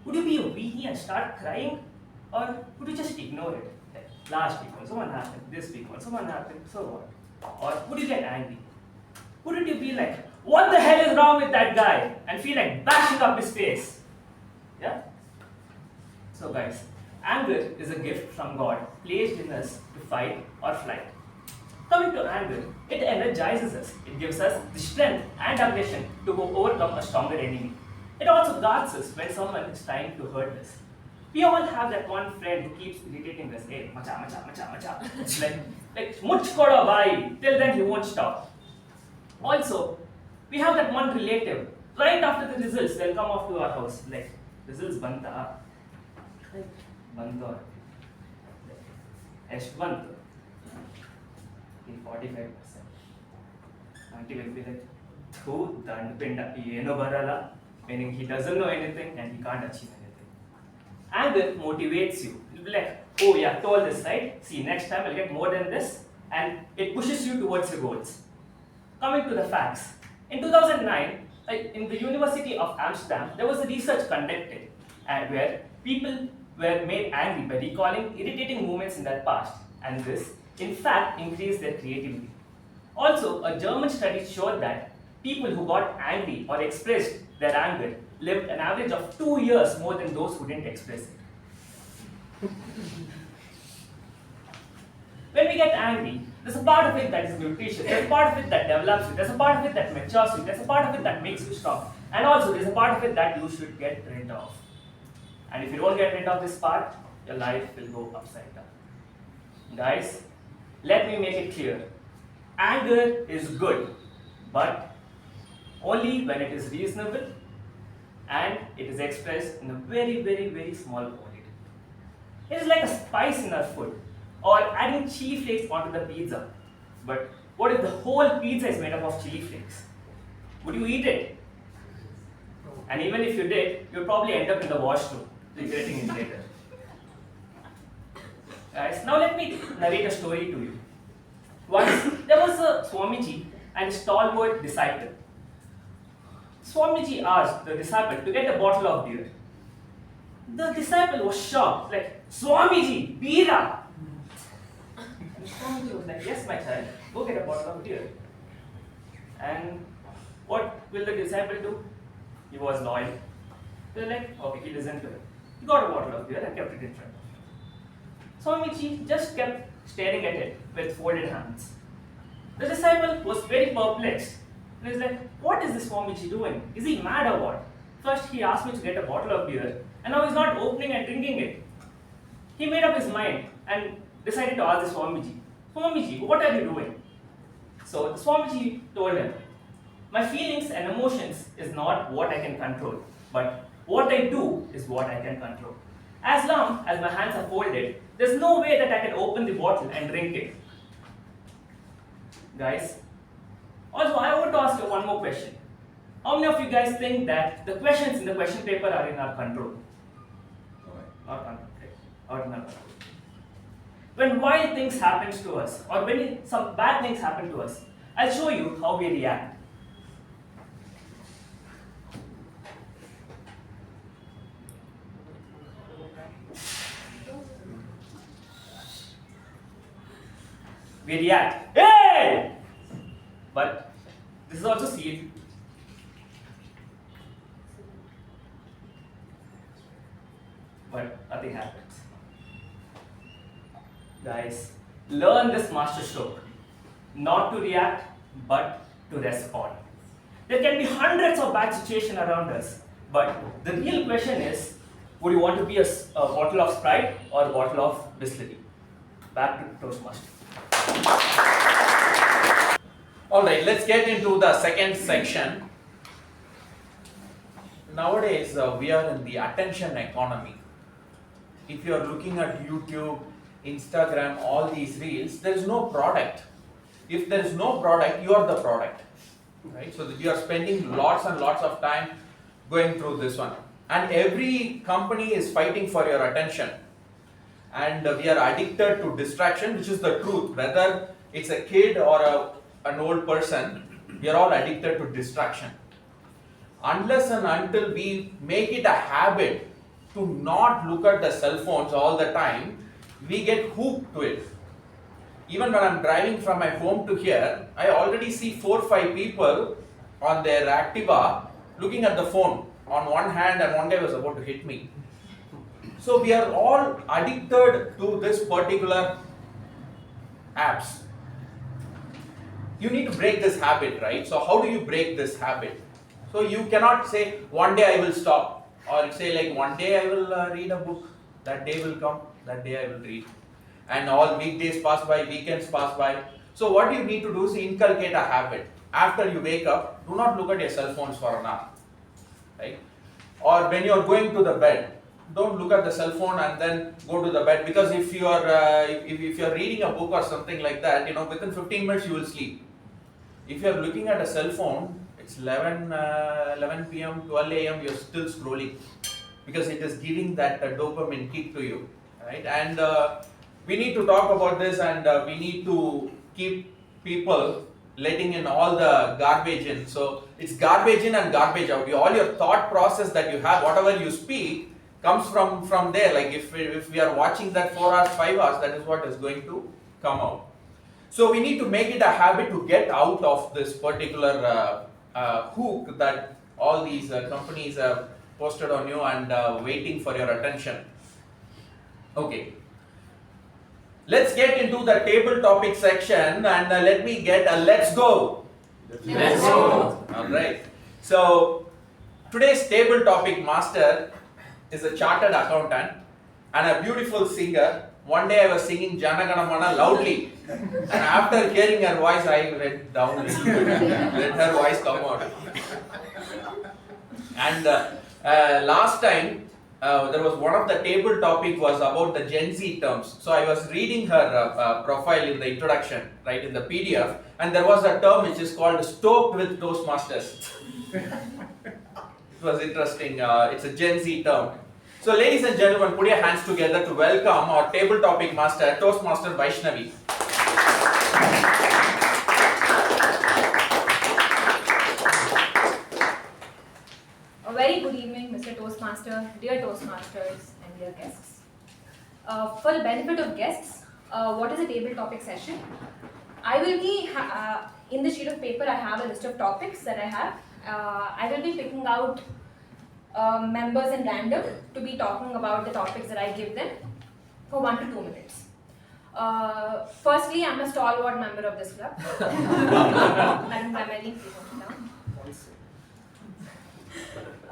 Would you be a weenie and start crying? Or would you just ignore it? Like, last week also one happened, this week also one happened, so what? Or would you get angry? Wouldn't you be like, what the hell is wrong with that guy? And feel like bashing up his face? Yeah? So guys, anger is a gift from God placed in us to fight or flight. Coming to anger, it energizes us. It gives us the strength and aggression to overcome a stronger enemy. It also guards us when someone is trying to hurt us. We all have that one friend who keeps irritating us. Hey, macha, macha, macha, macha. like, much koda bhai. Till then he won't stop. Also, we have that one relative. Right after the results, they'll come off to our house. Like, results banta. Bantor. Est bantu. 45%. Auntie will be like, "Thu dandpinda yeno barala," meaning he doesn't know anything and he can't achieve anything. Anger motivates you. You'll be like, "Oh yeah, told this, right? See, next time I'll get more than this," and it pushes you towards your goals. Coming to the facts, in 2009, in the University of Amsterdam, there was a research conducted where people were made angry by recalling irritating moments in their past, and this, in fact, increased their creativity. Also, a German study showed that people who got angry or expressed their anger lived an average of 2 years more than those who didn't express it. When we get angry, there's a part of it that is nutritious, there's a part of it that develops you, there's a part of it that matures you, there's a part of it that makes you strong, and also there's a part of it that you should get rid of. And if you don't get rid of this part, your life will go upside down. Guys, let me make it clear. Anger is good, but only when it is reasonable and it is expressed in a very, very, very small quantity. It is like a spice in our food, or adding chili flakes onto the pizza. But what if the whole pizza is made up of chili flakes? Would you eat it? And even if you did, you'll probably end up in the washroom, regretting it later. Guys, now let me narrate a story to you. Once, there was a Swamiji and a stalwart disciple. Swamiji asked the disciple to get a bottle of beer. The disciple was shocked, like, "Swamiji, beera!" And Swamiji was like, "Yes, my child, go get a bottle of beer." And what will the disciple do? He was loyal. They were like, okay, he listened to it. He got a bottle of beer and kept it in front of him. Swamiji just kept staring at it with folded hands. The disciple was very perplexed. And he's like, "What is this Swamiji doing? Is he mad or what? First he asked me to get a bottle of beer, and now he's not opening and drinking it." He made up his mind and decided to ask the Swamiji, "Swamiji, what are you doing?" So the Swamiji told him, "My feelings and emotions is not what I can control, but what I do is what I can control. As long as my hands are folded, there's no way that I can open the bottle and drink it." Guys, also I want to ask you one more question. How many of you guys think that the questions in the question paper are in our control? Not control, okay. Not in our control. When wild things happen to us, or when some bad things happen to us, I'll show you how we react. We react, "Hey!" But this is also seed. But nothing happens. Guys, learn this master stroke. Not to react, but to respond. There can be hundreds of bad situations around us, but the real question is, would you want to be a bottle of Sprite or a bottle of Bisleri? Back to Toastmasters. Alright, let's get into the second section. Nowadays, we are in the attention economy. If you are looking at YouTube, Instagram, all these reels, there is no product. If there is no product, you are the product. Right? So you are spending lots and lots of time going through this one. And every company is fighting for your attention. And we are addicted to distraction, which is the truth. Whether it's a kid or an old person, we are all addicted to distraction. unless and until we make it a habit to not look at the cell phones all the time, we get hooked to it. Even when I'm driving from my home to here, I already see 4 or 5 people on their Activa looking at the phone on one hand, and one guy was about to hit me. So we are all addicted to this particular apps. You need to break this habit, right? So how do you break this habit? So you cannot say one day I will stop, or say like one day I will read a book. That day will come, that day I will read. And all weekdays pass by, weekends pass by. So what you need to do is inculcate a habit. After you wake up, do not look at your cell phones for an hour, right? Or when you are going to the bed, don't look at the cell phone and then go to the bed, because if you are if you are reading a book or something like that, within 15 minutes you will sleep. If you are looking at a cell phone, it's 11 p.m., 12 a.m. you are still scrolling, because it is giving that dopamine kick to you, right? And we need to talk about this, and we need to keep people letting in all the garbage in. So it's garbage in and garbage out. All your thought process that you have, whatever you speak, comes from there. Like if we are watching that 4 hours, 5 hours, that is what is going to come out. So we need to make it a habit to get out of this particular hook that all these companies have posted on you and waiting for your attention. Okay. Let's get into the table topic section, and let me get a let's go. Let's go. Alright. So today's table topic master is a chartered accountant and a beautiful singer. One day I was singing Jana Gana Mana loudly, and after hearing her voice I went down a little bit. Let her voice come out. And last time there was one of the table topic was about the Gen Z terms. So I was reading her profile in the introduction, right, in the PDF, and there was a term which is called stoked with Toastmasters. It was interesting. It's a Gen Z term. So ladies and gentlemen, put your hands together to welcome our table topic master, Toastmaster Vaishnavi. A very good evening, Mr. Toastmaster, dear Toastmasters and dear guests. For the benefit of guests, what is a table topic session? I will be, in the sheet of paper I have a list of topics that I have. I will be picking out members in random to be talking about the topics that I give them for 1 to 2 minutes. Firstly, I'm a stalwart member of this club. I'm Grammarian.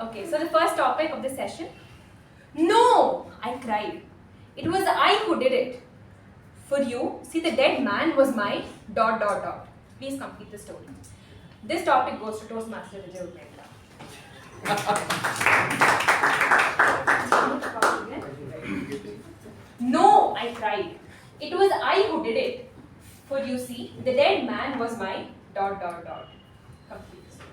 Okay, so the first topic of this session. No, I cried. It was I who did it. For you, see, the dead man was my ... Please complete the story. This topic goes to Toastmaster Vijay Upendra. No, I cried. It was I who did it. For you see, the dead man was my ... Complete the story.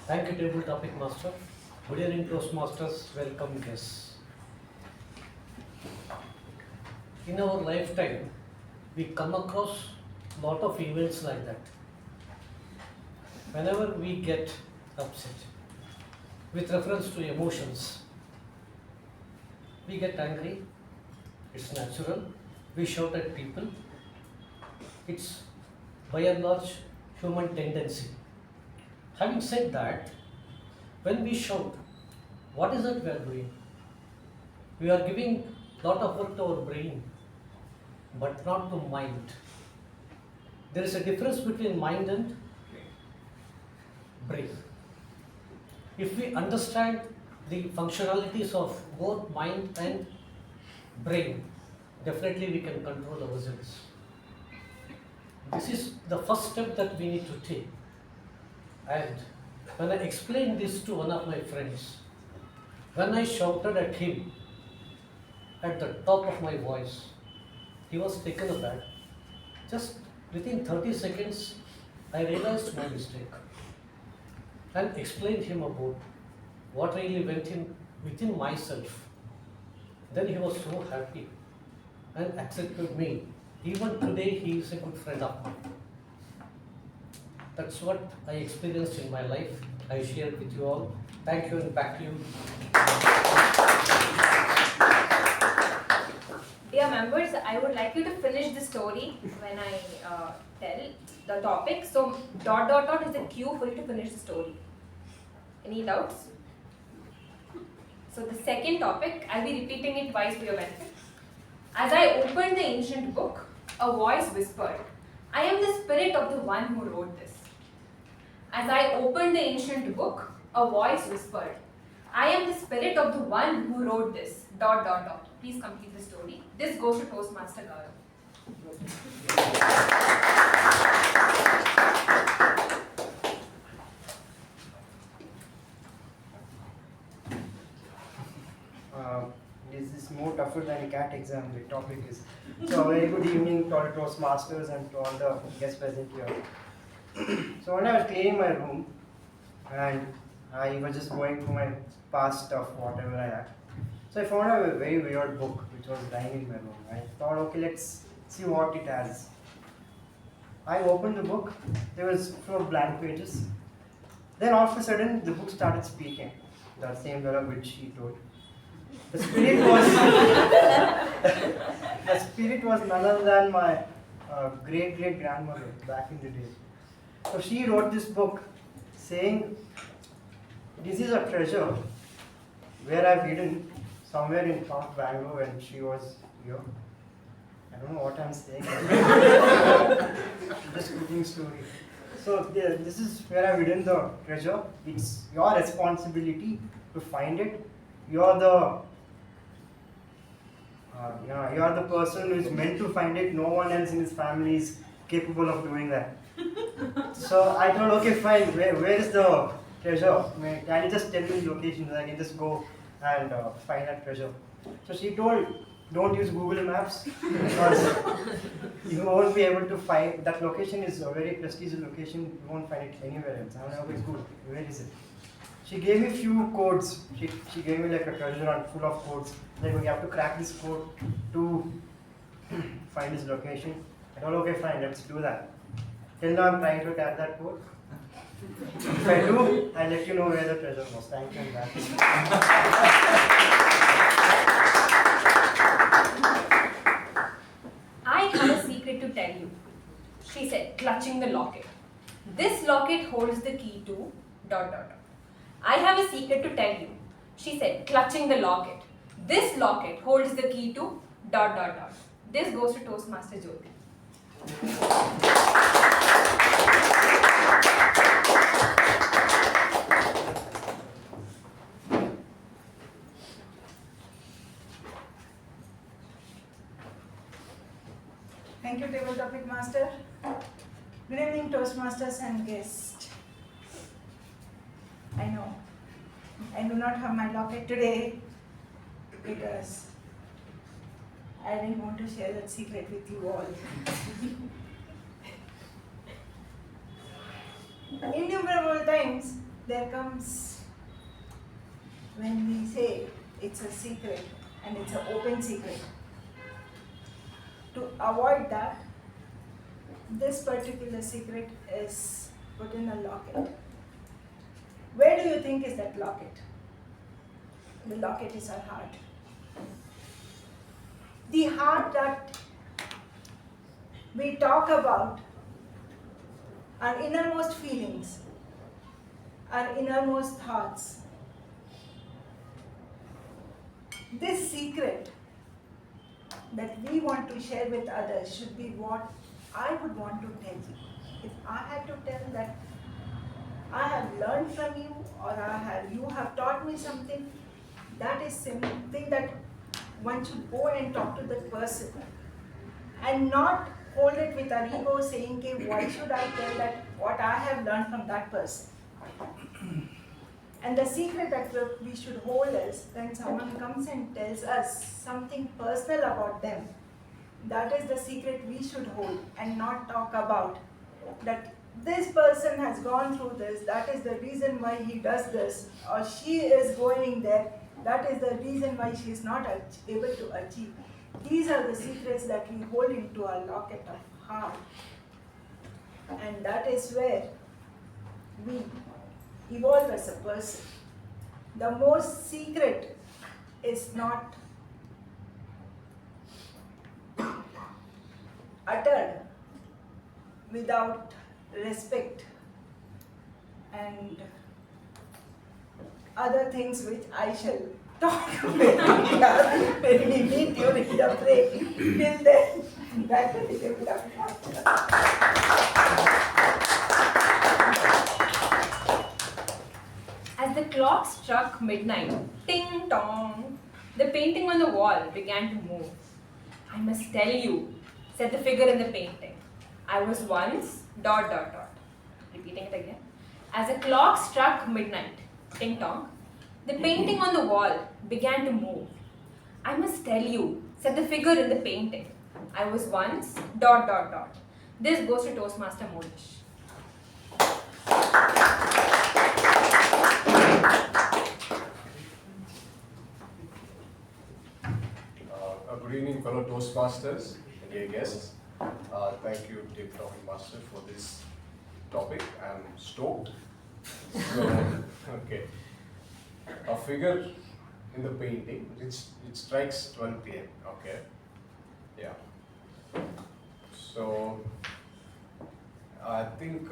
Thank you, table topic master. Good evening, Toastmasters. Welcome, guests. In our lifetime, we come across a lot of events like that. Whenever we get upset, with reference to emotions, we get angry. It's natural. We shout at people. It's by and large human tendency. Having said that, when we shout, what is it we are doing? We are giving a lot of work to our brain, but not to mind. There is a difference between mind and brain. If we understand the functionalities of both mind and brain, definitely we can control ourselves. This is the first step that we need to take. And when I explained this to one of my friends, when I shouted at him at the top of my voice, he was taken aback. Just within 30 seconds, I realized my mistake and explained him about what really went in within myself. Then he was so happy and accepted me. Even today, he is a good friend of mine. That's what I experienced in my life. I share it with you all. Thank you and back to you. Dear members, I would like you to finish the story when I tell the topic. So dot dot dot is the cue for you to finish the story. Any doubts? So the second topic, I'll be repeating it twice for your benefit. As I opened the ancient book, a voice whispered, I am the spirit of the one who wrote this. As I opened the ancient book, a voice whispered, I am the spirit of the one who wrote this. Dot dot dot. Please complete the story. This goes to Toastmaster Gaurav. This is more tougher than a CAT exam, the topic is. So, a very good evening to all the Toastmasters and to all the guests present here. So, when I was cleaning my room and I was just going through my past stuff, whatever I had. So, I found a very weird book which was lying in my room. I thought, okay, let's see what it has. I opened the book, there was full of blank pages. Then all of a sudden, the book started speaking, the same dialogue which he told. The spirit was none other than my great grandmother back in the day. So she wrote this book saying, this is a treasure where I've hidden somewhere in South Bangalore when she was here. I don't know what I'm saying. Just cooking story. So this is where I've hidden the treasure. It's your responsibility to find it. You're the person who is meant to find it. No one else in his family is capable of doing that. So I thought, okay, fine. Where is the treasure? Can you just tell me the location so I can just go and find that treasure? So she told, don't use Google Maps because you won't be able to find that location. Is a very prestigious location. You won't find it anywhere else. I'm like, okay, good. Where is it? She gave me few codes. She gave me like a treasure hunt full of codes. Like, we have to crack this code to find this location. I told, okay, fine, let's do that. Till now, I'm trying to crack that code. If I do, I'll let you know where the treasure was. Thank you and back. I have a secret to tell you, she said, clutching the locket. This locket holds the key to ... I have a secret to tell you, she said, clutching the locket. This locket holds the key to ... This goes to Toastmaster Jyothi. Thank you, Table Topic Master. Good evening, Toastmasters and guests. I know I do not have my locket today because I didn't want to share that secret with you all. Innumerable times there comes when we say it's a secret and it's an open secret. To avoid that, this particular secret is put in a locket. Where do you think is that locket? The locket is our heart. The heart that we talk about, our innermost feelings, our innermost thoughts. This secret that we want to share with others should be what I would want to tell you. If I had to tell that I have learned from you or you have taught me something, that is something that one should go and talk to that person and not hold it with our ego saying, okay, why should I tell that what I have learned from that person? And the secret that we should hold is when someone comes and tells us something personal about them, that is the secret we should hold and not talk about. That this person has gone through this, that is the reason why he does this, or she is going there, that is the reason why she is not able to achieve. These are the secrets that we hold into our locket of heart. And that is where we evolve as a person. The most secret is not uttered without respect and other things which I shall talk about when we meet during the break. Till then, back to the As the clock struck midnight, ting tong, the painting on the wall began to move. I must tell you, said the figure in the painting. I was once ... Repeating it again. As the clock struck midnight, ting tong, the painting on the wall began to move. I must tell you, said the figure in the painting. I was once ... This goes to Toastmaster Mohnish. Good evening, fellow Toastmasters and dear guests. Thank you, Deep Talking Master, for this topic. I'm stoked. So, okay. A figure in the painting, it strikes 12 p.m. Okay. Yeah. So, I think,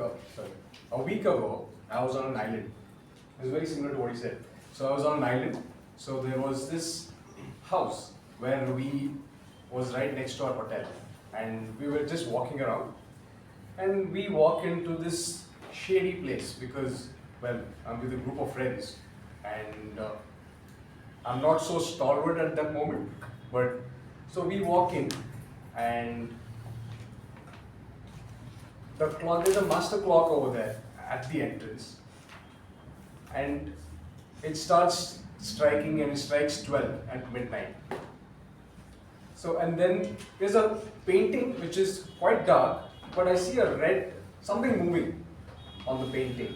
a week ago, I was on an island. It's very similar to what he said. So, I was on an island. So, there was this house where we was right next to our hotel, and we were just walking around, and we walk into this shady place because, well, I'm with a group of friends, and I'm not so stalwart at that moment, but so we walk in, and the clock, there's a master clock over there at the entrance, and it starts striking, and it strikes 12 at midnight. So, and then there's a painting which is quite dark, but I see a red, something moving on the painting.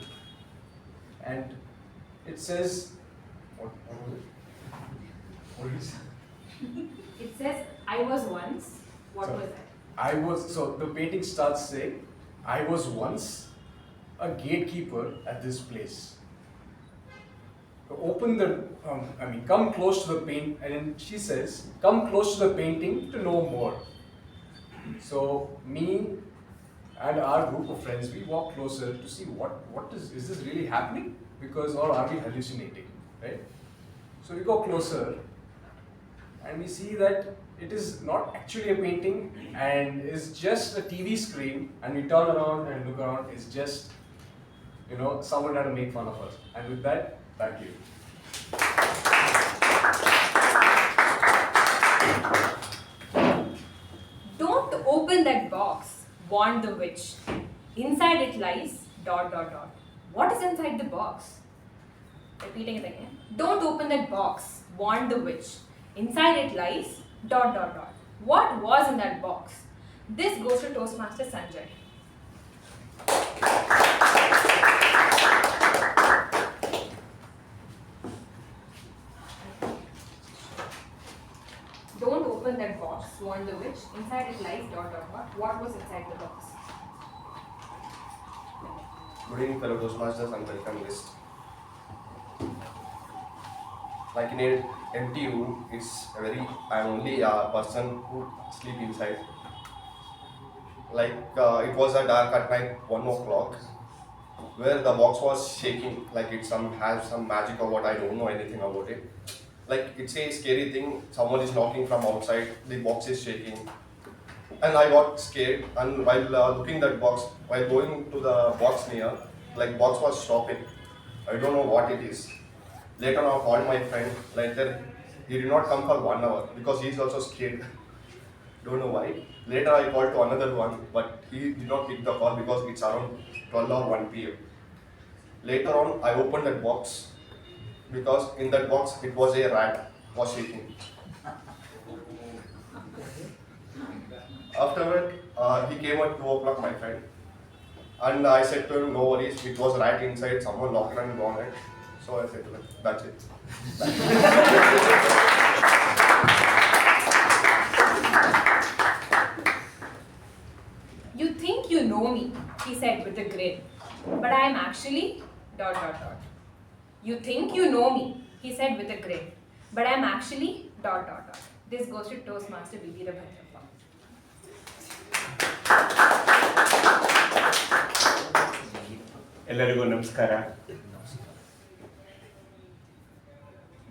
And it says, what was it? What is it? It says, I was once. What was that? So the painting starts saying, I was once a gatekeeper at this place. Open the, come close to the paint, and then she says, come close to the painting to know more. So me and our group of friends, we walk closer to see what is this really happening? Because, or are we hallucinating, right? So we go closer, and we see that it is not actually a painting, and is just a TV screen, and we turn around and look around, it's just, someone had to make fun of us. And with that, back to you. Don't open that box, warned the witch. Inside it lies ... What is inside the box? Repeating it again. Don't open that box, warned the witch. Inside it lies ... What was in that box? This goes to Toastmaster Sanjay. Don't open that box, warned the witch. Inside it lies ... What was inside the box? Good evening, fellow Toastmasters and welcome guests. Like in an empty room, I'm only a person who sleep inside. Like it was a dark at night, 1 o'clock, where the box was shaking, like it has some magic or what, I don't know anything about it. Like it's a scary thing, someone is knocking from outside, the box is shaking. And I got scared, and while looking that box, while going to the box near, like box was stopping. I don't know what it is. Later on I called my friend, later he did not come for 1 hour because he is also scared. Don't know why. Later I called to another one, but he did not pick the call because it's around 12 or 1 p.m. Later on I opened that box because in that box it was a rat was shaking. Afterward, he came at 2 o'clock, my friend, and I said to him, no worries, it was rat inside, someone locked and gone it. So I said to him, that's it. You think you know me, he said with a grin, but I am actually dot dot dot. You think you know me, he said with a grin, but I'm actually dot dot dot. This goes to Toastmaster Veerabhadrappa. ಎಲ್ಲರಿಗೂ ನಮಸ್ಕಾರ.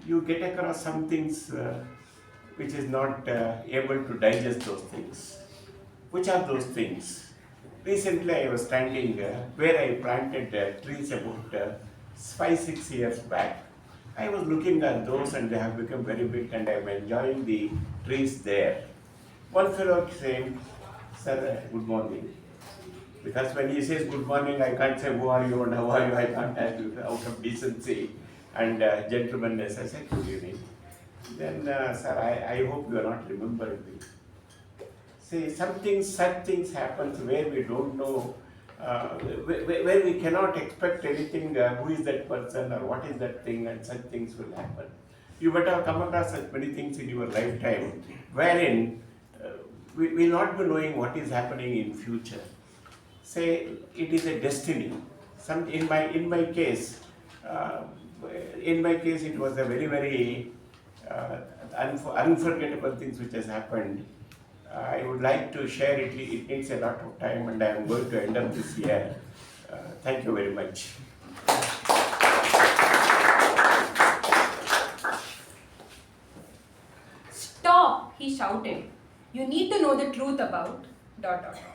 You get across some things which is not able to digest those things. Which are those things? Recently I was standing where I planted trees about 5-6 years back. I was looking at those and they have become very big and I am enjoying the trees there. One fellow saying, "Sir, good morning." Because when he says good morning, I can't say who are you and how are you. I can't ask you out of decency and gentlemanness. I said good evening. Then, sir, I hope you are not remembering me. See, such things happen where we don't know, where we cannot expect anything, who is that person or what is that thing, and such things will happen. You better have come across such many things in your lifetime, wherein we will not be knowing what is happening in future. Say, it is a destiny. In my case, it was a very, very unforgettable things which has happened. I would like to share it. It needs a lot of time, and I am going to end up this year. Thank you very much. Stop, he shouted. You need to know the truth about dot dot dot.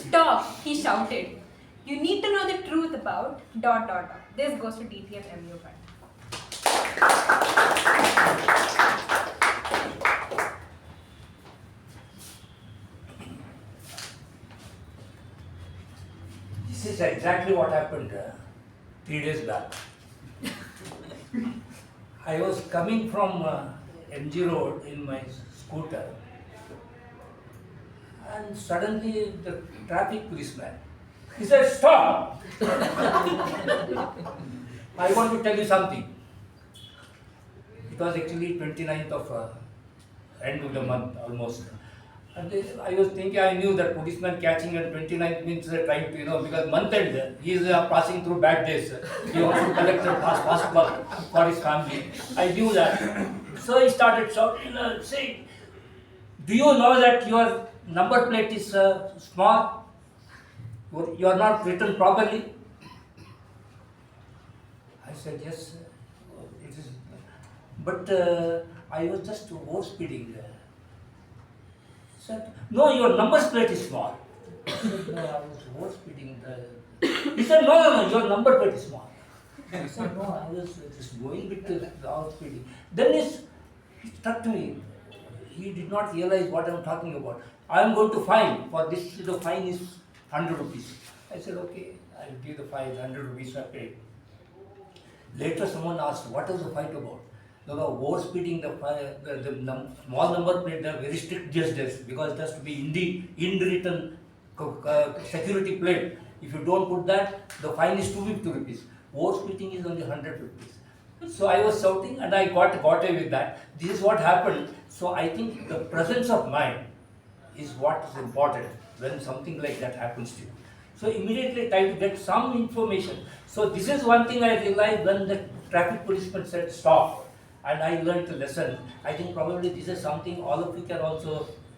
Stop, he shouted. You need to know the truth about dot dot dot. This goes to DTM U Bhat. This is exactly what happened 3 days back. I was coming from MG Road in my scooter, and suddenly the traffic policeman, he said, "Stop!" I want to tell you something. It was actually 29th of end of the month almost. And I was thinking, I knew that policeman catching at 29th means trying to, because month end, he is passing through bad days. He wants to collect the past buck for his family. I knew that. So he started shouting, saying, "Do you know that your number plate is small? You are not written properly?" I said, "Yes, it is." But I was just over-speeding there. Said, "No, your number plate is small." I said, "No, I was over-speeding. He said, no, your number plate is small." I said, "No, I was just going with the over-speeding." Then he struck to me. He did not realize what I am talking about. "I am going to fine. For this, the fine is 100 rupees. I said, "Okay, I will give the fine, 100 rupees I paid." Later someone asked, "What was the fight about?" No, over-speeding the small number plate, they are very strict these days because it has to be in written security plate. If you don't put that, the fine is 250 rupees. Over-speeding is only 100 rupees. So I was shouting and I got away with that. This is what happened. So I think the presence of mind is what is important when something like that happens to you. So immediately try to get some information. So this is one thing I realized when the traffic policeman said stop. And I learned a lesson. I think probably this is something all of you can also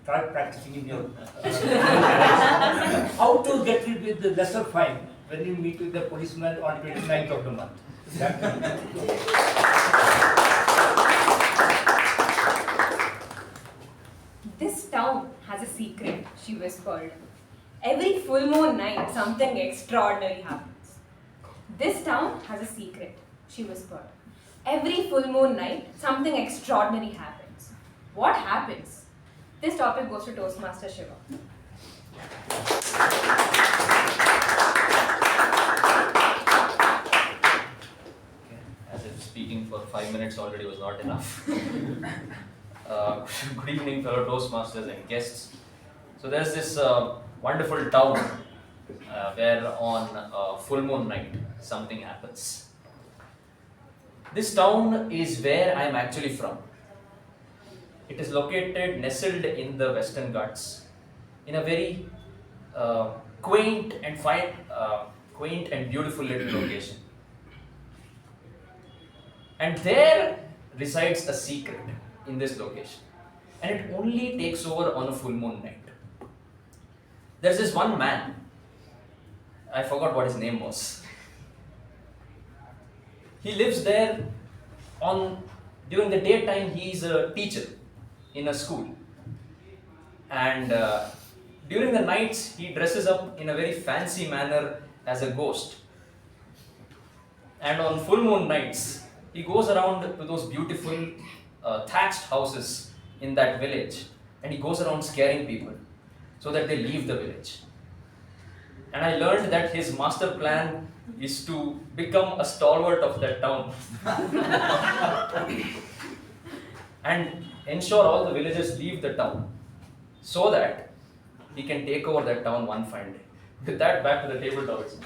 try practicing in your how to get rid with the lesser fine when you meet with the policeman on 29th of the month. This town has a secret, she whispered. Every full moon night, something extraordinary happens. This town has a secret, she whispered. Every full moon night, something extraordinary happens. What happens? This topic goes to Toastmaster Shiva. As if speaking for 5 minutes already was not enough. Good evening, fellow Toastmasters and guests. So there's this wonderful town where on full moon night something happens. This town is where I am actually from. It is located, nestled in the Western Ghats, in a very quaint and beautiful little location. And there resides a secret in this location. And it only takes over on a full moon night. There's this one man, I forgot what his name was. He lives there during the daytime. He's a teacher in a school. And during the nights, he dresses up in a very fancy manner as a ghost. And on full moon nights, he goes around to those beautiful thatched houses in that village, and he goes around scaring people so that they leave the village. And I learned that his master plan is to become a stalwart of that town and ensure all the villagers leave the town so that he can take over that town one fine day. With that, back to the table topics.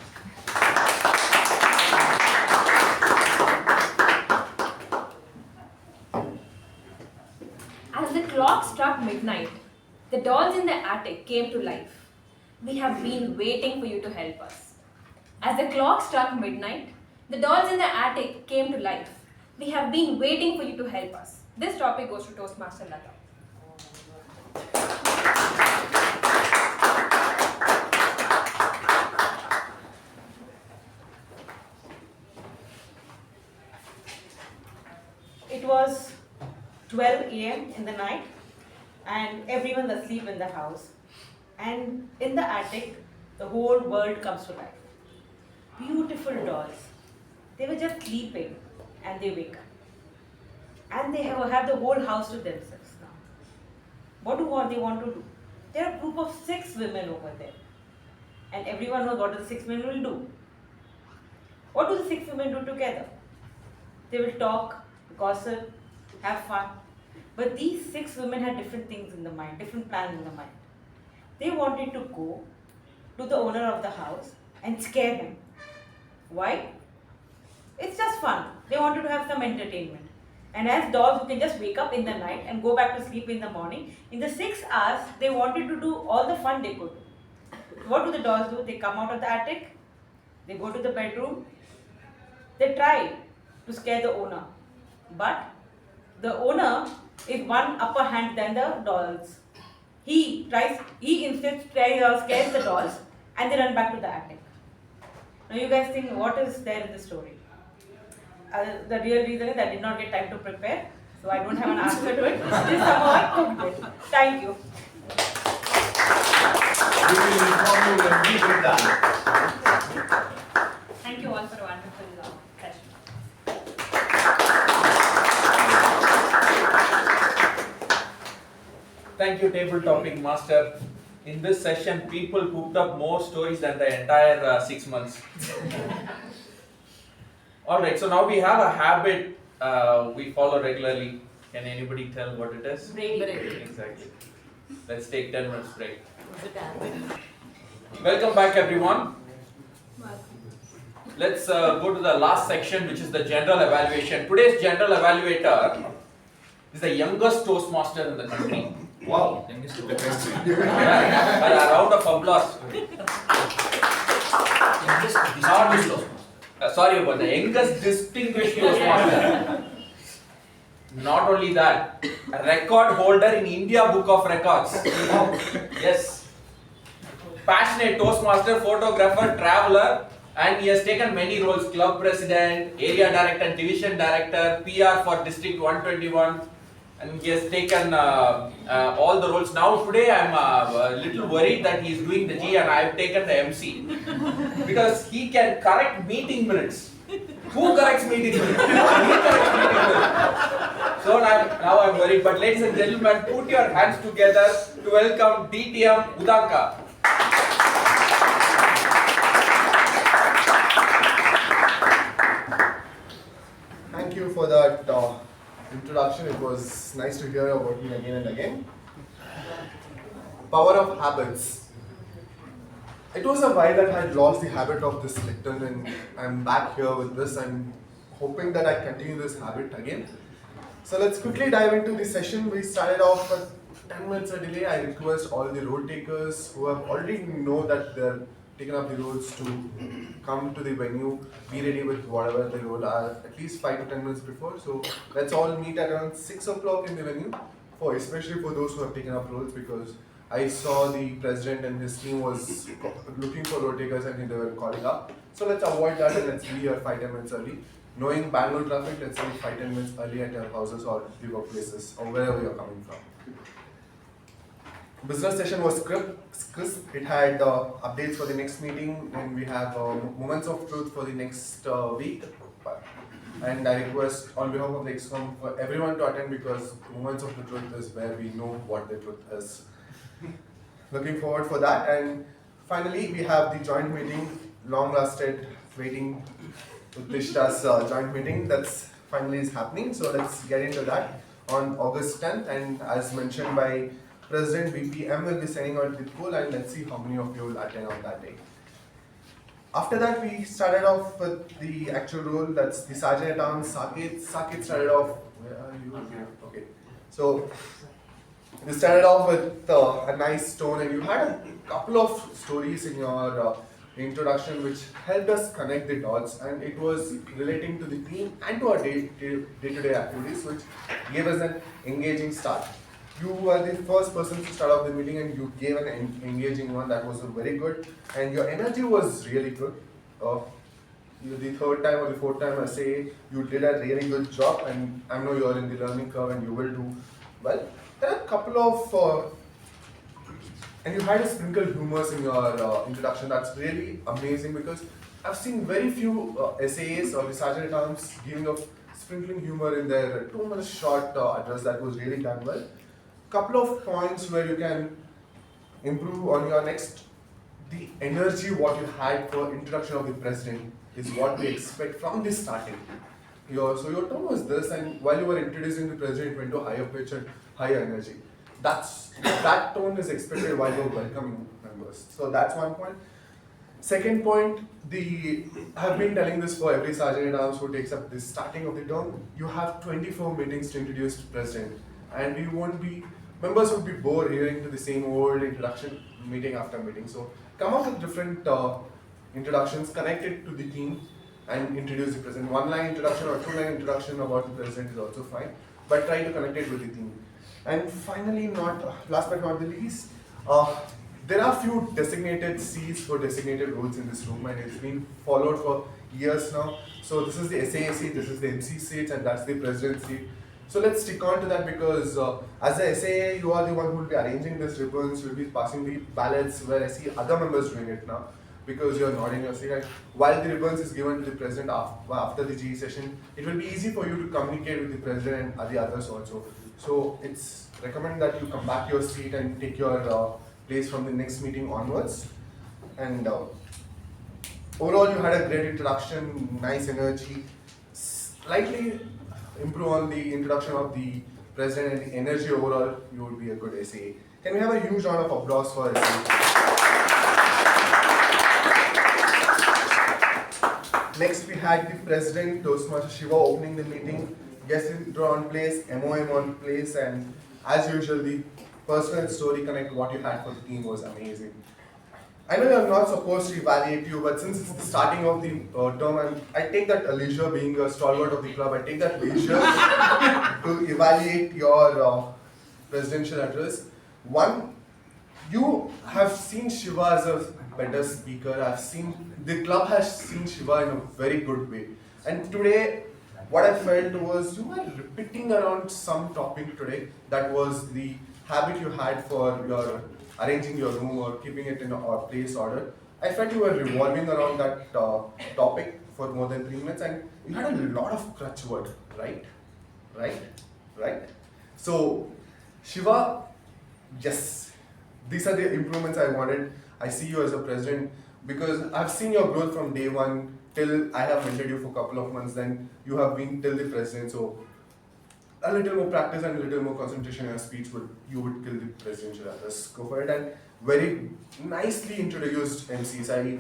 As the clock struck midnight, the dolls in the attic came to life. We have been waiting for you to help us. As the clock struck midnight, the dolls in the attic came to life. We have been waiting for you to help us. This topic goes to Toastmaster Latha. It was 12 a.m. in the night and everyone was asleep in the house. And in the attic, the whole world comes to life. Beautiful dolls. They were just sleeping and they wake up. And they have the whole house to themselves now. What do they want to do? There are a group of 6 women over there. And everyone knows what the 6 women will do. What do the 6 women do together? They will talk, gossip, have fun. But these 6 women had different things in the mind, different plans in the mind. They wanted to go to the owner of the house and scare him. Why? It's just fun. They wanted to have some entertainment. And as dolls who can just wake up in the night and go back to sleep in the morning, in the 6 hours, they wanted to do all the fun they could. What do the dolls do? They come out of the attic, they go to the bedroom, they try to scare the owner. But the owner is one upper hand than the dolls. He instead scares the dolls and they run back to the attic. Now you guys think what is there in the story? The real reason is I did not get time to prepare, so I don't have an answer to it. This is somehow I cooked it. Thank you. We will inform you when we get done. Thank you all for a wonderful session. Thank you, table topic master. In this session, people cooked up more stories than the entire 6 months. Alright, so now we have a habit we follow regularly. Can anybody tell what it is? Break. Exactly. Let's take 10 minutes break. Welcome back, everyone. Let's go to the last section, which is the general evaluation. Today's general evaluator is the youngest Toastmaster in the country. Wow. Youngest Toastmaster. A round of applause. Sorry about the youngest distinguished Toastmaster. Not only that, a record holder in India Book of Records. Yes. Passionate Toastmaster, photographer, traveler, and he has taken many roles: club president, area director, division director, PR for District 121, and he has taken all the roles. Now today I am a little worried that he is doing the G and I have taken the MC because he can correct meeting minutes. Who corrects meeting minutes? He corrects meeting minutes. So now I am worried. But ladies and gentlemen, put your hands together to welcome DTM Udanka. Thank you for that introduction. It was nice to hear about me again and again. Power of habits. It was a while that I had lost the habit of this lectern and I'm back here with this. I'm hoping that I continue this habit again. So let's quickly dive into the session. We started off with 10 minutes a delay. I request all the role takers who have already know that their taken up the roles to come to the venue, be ready with whatever the role are at least 5 to 10 minutes before. So let's all meet at around 6 o'clock in the venue, especially for those who have taken up roles, because I saw the president and his team was looking for road takers and they were calling up. So let's avoid that and let's be here 5-10 minutes early. Knowing Bangalore traffic, let's say 5-10 minutes early at your houses or the workplaces or wherever you're coming from. Business session was crisp. It had updates for the next meeting, and we have moments of truth for the next week. And I request on behalf of the ExCom for everyone to attend, because moments of the truth is where we know what the truth is. Looking forward for that. And finally, we have the joint meeting, long-lasted waiting Uttishta's joint meeting that's finally is happening. So let's get into that on August 10th. And as mentioned by President VPM will be sending out the poll, and let's see how many of you will attend on that day. After that, we started off with the actual role, that's the Sergeant at Arms, Saketh. Saketh started off, where are you? Okay. So, we started off with a nice tone, and you had a couple of stories in your introduction which helped us connect the dots, and it was relating to the team and to our day-to-day activities, which gave us an engaging start. You were the first person to start off the meeting, and you gave an engaging one that was very good, and your energy was really good. The third time or the fourth time I say you did a really good job, and I know you're in the learning curve and you will do well. There are a couple of, and you had a sprinkle humors in your introduction. That's really amazing, because I've seen very few SAAs or the Sergeant at Arms giving a sprinkling humor in their 2 minutes short address. That was really done well. Couple of points where you can improve on your next. The energy what you had for introduction of the president is what we expect from this starting. So your tone was this, and while you were introducing the president, it went to a higher pitch and higher energy. That tone is expected while you're welcoming members. So that's one point. Second point, I've been telling this for every Sergeant at Arms who takes up this starting of the term. You have 24 meetings to introduce the president, and members would be bored hearing to the same old introduction meeting after meeting. So come up with different introductions, connect it to the team, and introduce the president. 1-line introduction or 2-line introduction about the president is also fine, but try to connect it with the team. And finally, last but not the least, there are few designated seats for designated roles in this room, and it's been followed for years now. So this is the SAA seat, this is the MC seat, and that's the president's seat. So let's stick on to that, because as a SAA, you are the one who will be arranging these ribbons, you will be passing the ballots, where I see other members doing it now, because you're nodding your seat. And while the ribbons is given to the president after the GE session, it will be easy for you to communicate with the president and the others also. So it's recommended that you come back to your seat and take your place from the next meeting onwards. And overall, you had a great introduction, nice energy, slightly improve on the introduction of the president and the energy overall, you would be a good SAA. Can we have a huge round of applause for SAA? Next, we had the president, Toastmaster Shiva, opening the meeting, guest intro on place, MOM on place, and as usual, the personal story connect what you had for the team was amazing. I know you're not supposed to evaluate you, but since it's the starting of the term, and I take that leisure, being a stalwart of the club, I take that leisure to evaluate your presidential address. One, you have seen Shiva as a better speaker. The club has seen Shiva in a very good way. And today, what I felt was you were repeating around some topic today. That was the habit you had for your arranging your room or keeping it in a place order. I felt you were revolving around that topic for more than 3 minutes, and you had a lot of crutch word, right? So, Shiva, yes, these are the improvements I wanted. I see you as a president, because I've seen your growth from day one till I have mentored you for a couple of months, then you have been till the president. So a little more practice and a little more concentration in your speech you would kill the presidential address. Go for it. And very nicely introduced MCs. I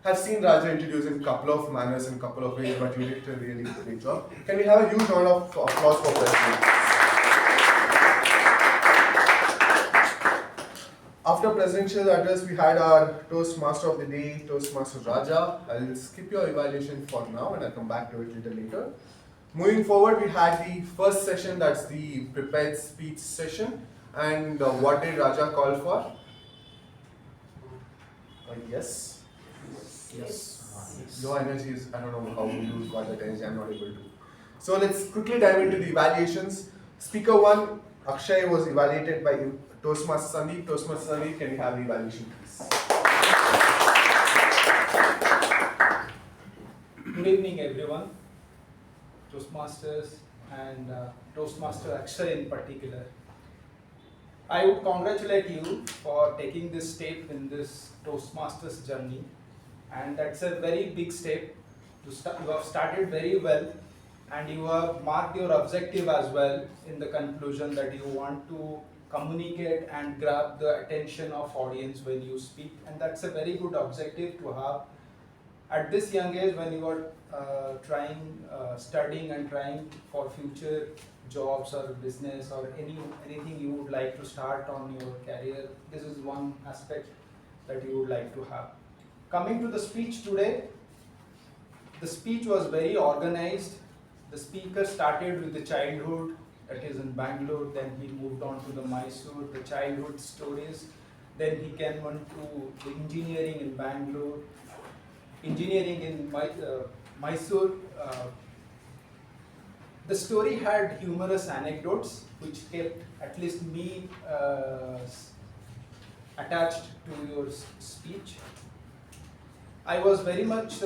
have seen Raja introduce in a couple of manners and a couple of ways, but you did a really great job. Can we have a huge round of applause for president? After presidential address, we had our Toastmaster of the day, Toastmaster Raja. I'll skip your evaluation for now and I'll come back to it a little later. Moving forward, we had the first session, that's the prepared speech session. And what did Raja call for? Yes? Your energy is, I don't know how you got that energy, I'm not able to. So let's quickly dive into the evaluations. Speaker 1, Akshay, was evaluated by Toastmaster Sandeep. Toastmaster Sandeep, can we have the evaluation please? Good evening everyone, Toastmasters and Toastmaster Akshay in particular. I would congratulate you for taking this step in this Toastmasters journey, and that's a very big step. You have started very well and you have marked your objective as well in the conclusion that you want to communicate and grab the attention of audience when you speak, and that's a very good objective to have at this young age when you are studying and trying for future jobs or business or anything you would like to start on your career. This is one aspect that you would like to have. Coming to the speech today, the speech was very organized. The speaker started with the childhood, that is in Bangalore, then he moved on to the Mysore, the childhood stories, then he came on to the engineering in Bangalore, engineering in Mysore. The story had humorous anecdotes which kept at least me attached to your speech. I was very much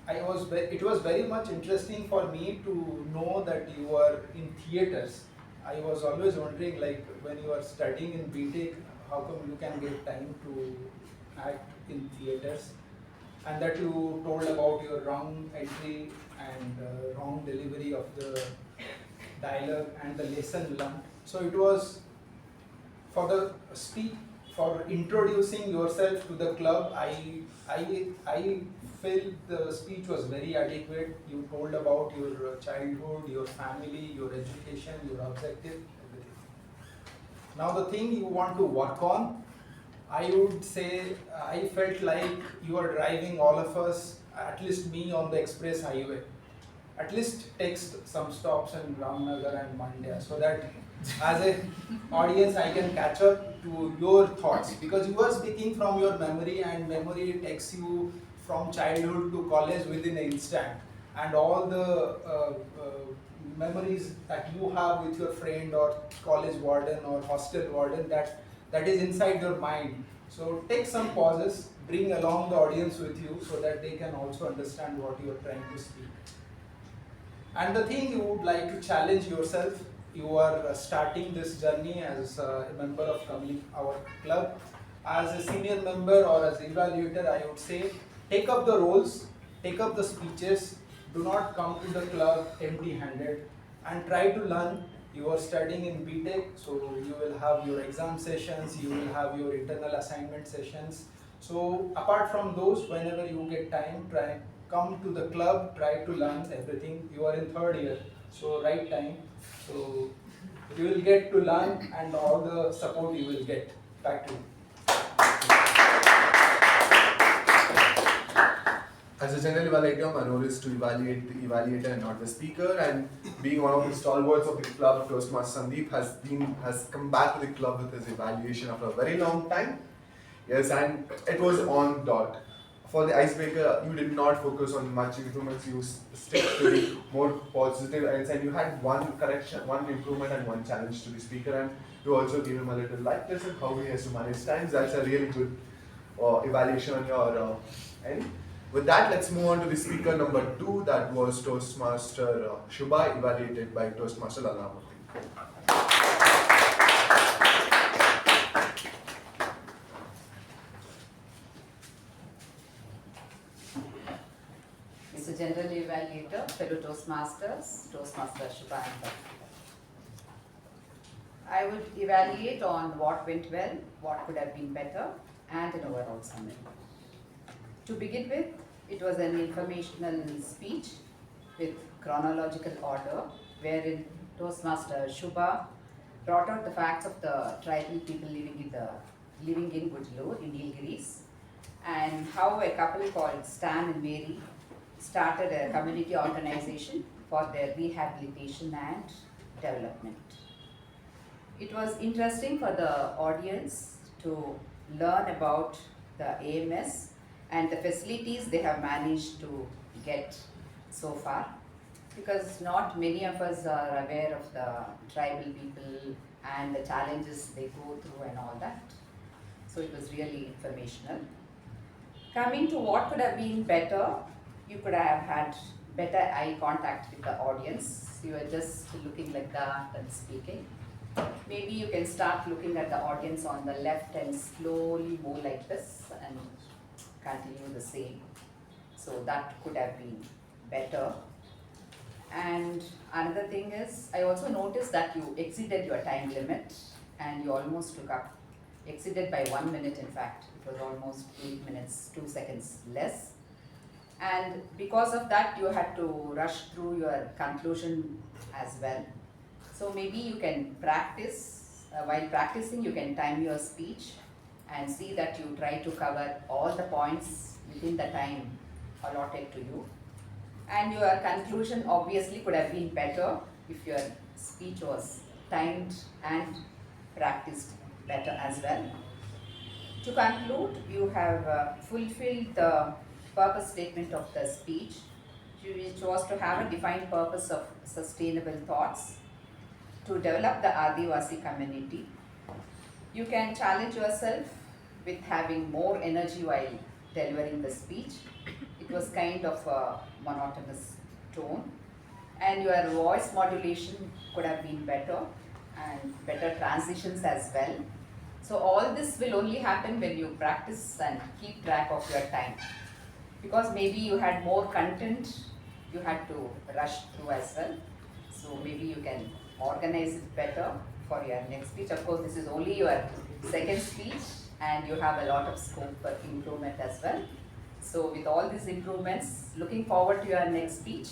it was very much interesting for me to know that you were in theatres. I was always wondering, like, when you are studying in BTech, how come you can get time to act in theatres? And that you told about your wrong entry and wrong delivery of the dialogue and the lesson learned. So it was for the speech, for introducing yourself to the club, I felt the speech was very adequate. You told about your childhood, your family, your education, your objective, everything. Now the thing you want to work on, I would say I felt like you are driving all of us, at least me, on the express highway. At least take some stops in Ramnagar and Mandya so that as an audience I can catch up to your thoughts, because you are speaking from your memory and memory takes you from childhood to college within an instant, and all the memories that you have with your friend or college warden or hostel warden, that is inside your mind. So take some pauses, bring along the audience with you so that they can also understand what you are trying to speak. And the thing you would like to challenge yourself, you are starting this journey as a member of our club. As a senior member or as evaluator, I would say, take up the roles, take up the speeches, do not come to the club empty-handed and try to learn. You are studying in BTech, so you will have your exam sessions, you will have your internal assignment sessions. So apart from those, whenever you get time, come to the club, try to learn everything. You are in third year, so right time. So you will get to learn and all the support you will get. Back to you. As a general evaluator, my role is to evaluate the evaluator and not the speaker. And being one of the stalwarts of the club, Toastmaster Sandeep has come back to the club with his evaluation after a very long time. Yes, and it was on dot. For the icebreaker, you did not focus on much improvements. You stick to the more positive ends, and you had one correction, one improvement, and one challenge to the speaker. And you also gave him a little light lesson how he has to manage times. That's a really good evaluation on your end. With that, let's move on to the speaker number 2. That was Toastmaster Shuba, evaluated by Toastmaster Lalana. Mr. General Evaluator, fellow Toastmasters, Toastmaster Shuba and Latha. I would evaluate on what went well, what could have been better, and an overall summary. To begin with, it was an informational speech with chronological order, wherein Toastmaster Shuba brought out the facts of the tribal people living in Gujlur in Nilgiris, and how a couple called Stan and Mary started a community organization for their rehabilitation and development. It was interesting for the audience to learn about the AMS and the facilities they have managed to get so far, because not many of us are aware of the tribal people and the challenges they go through and all that. So it was really informational. Coming to what could have been better, you could have had better eye contact with the audience. You were just looking like that and speaking. Maybe you can start looking at the audience on the left and slowly move like this and continue the same. So that could have been better. And another thing is, I also noticed that you exceeded your time limit and you almost exceeded by 1 minute in fact. It was almost 8 minutes, 2 seconds less. And because of that, you had to rush through your conclusion as well. So maybe you can practice, while practicing you can time your speech and see that you try to cover all the points within the time allotted to you. And your conclusion obviously could have been better if your speech was timed and practiced better as well. To conclude, you have fulfilled the purpose statement of the speech, which was to have a defined purpose of sustainable thoughts, to develop the Adivasi community. You can challenge yourself with having more energy while delivering the speech. It was kind of a monotonous tone, and your voice modulation could have been better and better transitions as well. So all this will only happen when you practice and keep track of your time, because maybe you had more content you had to rush through as well. So maybe you can organize it better for your next speech. Of course, this is only your second speech and you have a lot of scope for improvement as well. So with all these improvements, looking forward to your next speech,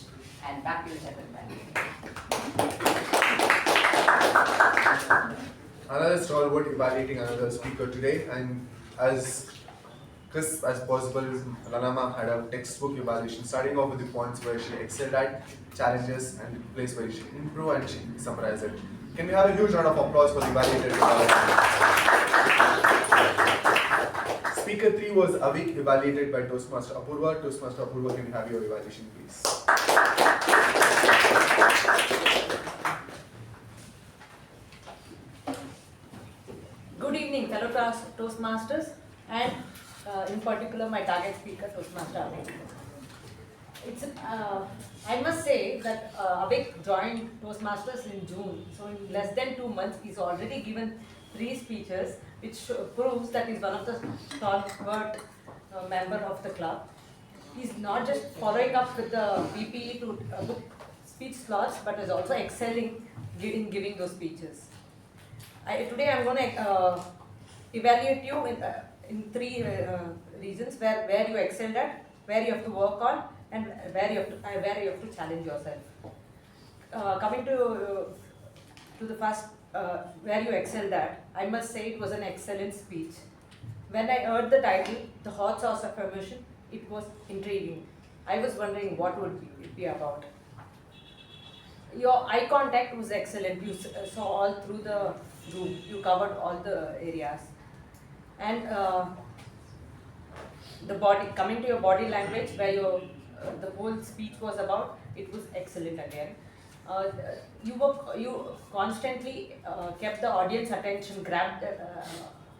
and back to you, gentlemen. Another stalwart evaluating another speaker today, and as crisp as possible, Lalana had a textbook evaluation, starting off with the points where she excelled at, challenges, and the place where she improved, and she summarized it. Can we have a huge round of applause for the evaluator? Speaker 3 was Avik, evaluated by Toastmaster Apoorva. Toastmaster Apoorva, can we have your evaluation, please? Good evening, fellow Toastmasters, and in particular my target speaker, Toastmaster Avik. I must say that Avik joined Toastmasters in June, so in less than 2 months he's already given 3 speeches, which proves that he's one of the stalwart member of the club. He's not just following up with the VPE to book speech slots, but is also excelling in giving those speeches. Today I'm going to evaluate you in 3 reasons where you excelled at, where you have to work on, and where you have to challenge yourself. Coming to the first, where you excelled at, I must say it was an excellent speech. When I heard the title, The Hot Sauce of Emotion, it was intriguing. I was wondering what would it be about. Your eye contact was excellent. You saw all through the room. You covered all the areas. And the body, coming to your body language, where the whole speech was about, it was excellent again. You constantly kept the audience attention, grabbed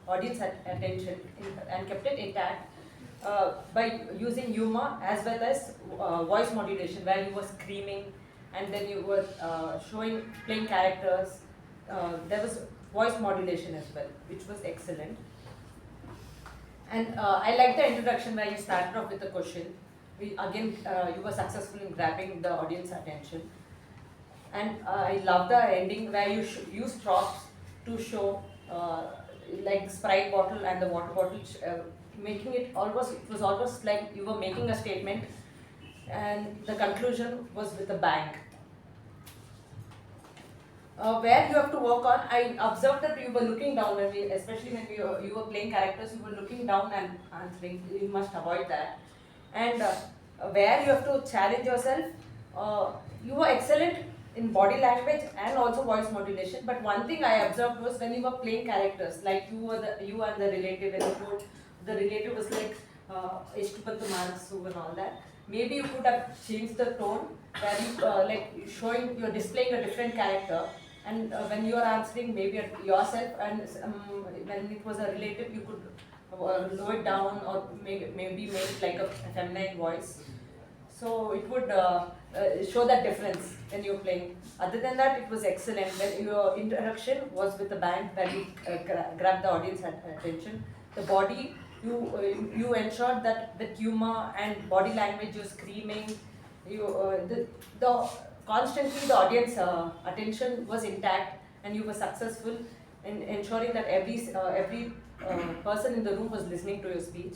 audience attention and kept it intact by using humor as well as voice modulation, where you were screaming and then you were playing characters. There was voice modulation as well, which was excellent. And I like the introduction where you started off with a question. You were successful in grabbing the audience attention. And I love the ending where you use props to show like the Sprite bottle and the water bottle, making it was almost like you were making a statement, and the conclusion was with a bang. where you have to work on. I observed that you were looking down, especially when you were playing characters, you were looking down and answering. You must avoid that. And where you have to challenge yourself, you were excellent in body language and also voice modulation. But one thing I observed was when you were playing characters, like you and the relative, and the relative was like Ishtupattu Manasu and all that. Maybe you could have changed the tone where you you're displaying a different character, and when you are answering maybe yourself, and when it was a relative you could lower it down, or maybe make it like a feminine voice. So it would show that difference when you're playing. Other than that, it was excellent. When your introduction was with the band, where you grabbed the audience attention. The body, you ensured that the humor and body language, you're screaming, constantly the audience attention was intact, and you were successful in ensuring that every person in the room was listening to your speech.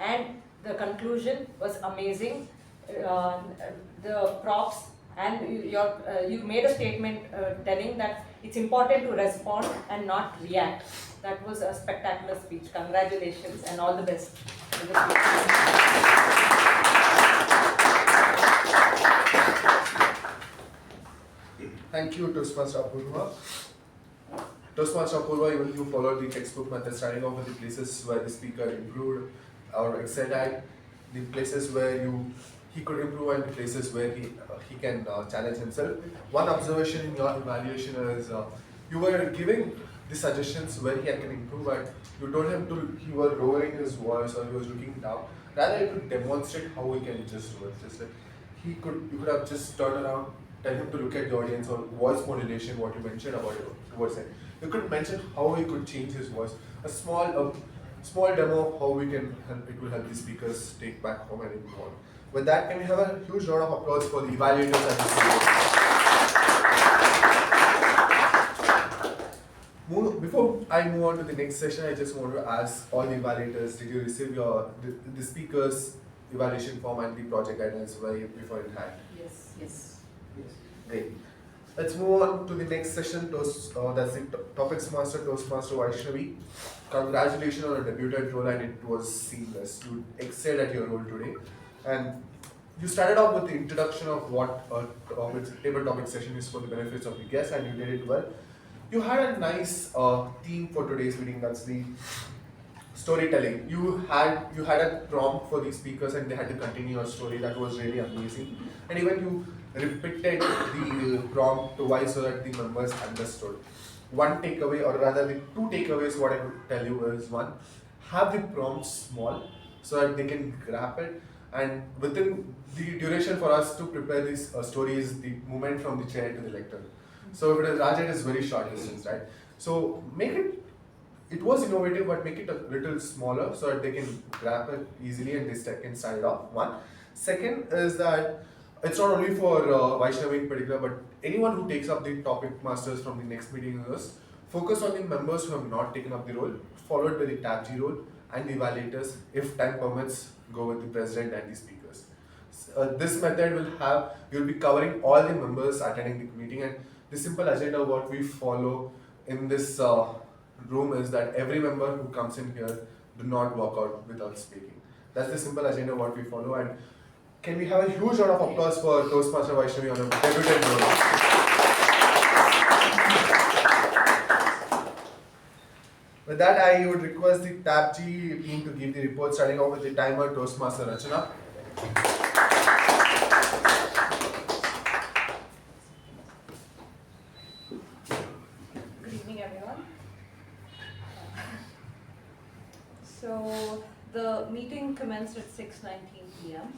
And the conclusion was amazing. The props, and you made a statement telling that it's important to respond and not react. That was a spectacular speech. Congratulations and all the best. Thank you, Toastmaster Apoorva. Toastmaster Apoorva, even you followed the textbook method, starting off with the places where the speaker improved or excelled at, the places where he could improve, and the places where he can challenge himself. One observation in your evaluation is you were giving the suggestions where he can improve, and you told him he was lowering his voice or he was looking down. Rather, you could demonstrate how he can just do it. Just like you could have just turned around, tell him to look at the audience, or voice modulation, what you mentioned about it towards it. You could mention how he could change his voice. A small demo of how it will help the speakers take back home and improve on. With that, can we have a huge round of applause for the evaluators and the speakers? Before I move on to the next session, I just want to ask all the evaluators, did you receive the speakers evaluation form and the project guidelines before in hand? Yes. Great. Let's move on to the next session. That's the Topics Master, Toastmaster Vaishnavi. Congratulations on a debutant role, and it was seamless. You excelled at your role today. And you started off with the introduction of what a table topic session is for the benefits of the guests, and you did it well. You had a nice theme for today's meeting. That's the storytelling. You had a prompt for the speakers, and they had to continue your story. That was really amazing. And even you repeated the prompt twice so that the members understood. One takeaway, or rather the two takeaways, what I could tell you is, one, have the prompt small so that they can grab it, and within the duration for us to prepare this story is the movement from the chair to the lectern. So if it is large, it is very short distance, right? So make it was innovative, but make it a little smaller so that they can grab it easily and they can start it off. One. Second is that it's not only for Vaishnavi in particular, but anyone who takes up the topic masters from the next meeting is focus on the members who have not taken up the role, followed by the TAPG role and the evaluators. If time permits, go with the president and the speakers. This method you'll be covering all the members attending the meeting, and the simple agenda what we follow in this room is that every member who comes in here do not walk out without speaking. That's the simple agenda what we follow. And can we have a huge round of applause for Toastmaster Vaishnavi on a debutant role? With that, I would request the TAPG team to give the report, starting off with the timer, Toastmaster Rachana. Good evening, everyone. So the meeting commenced at 6:19 p.m.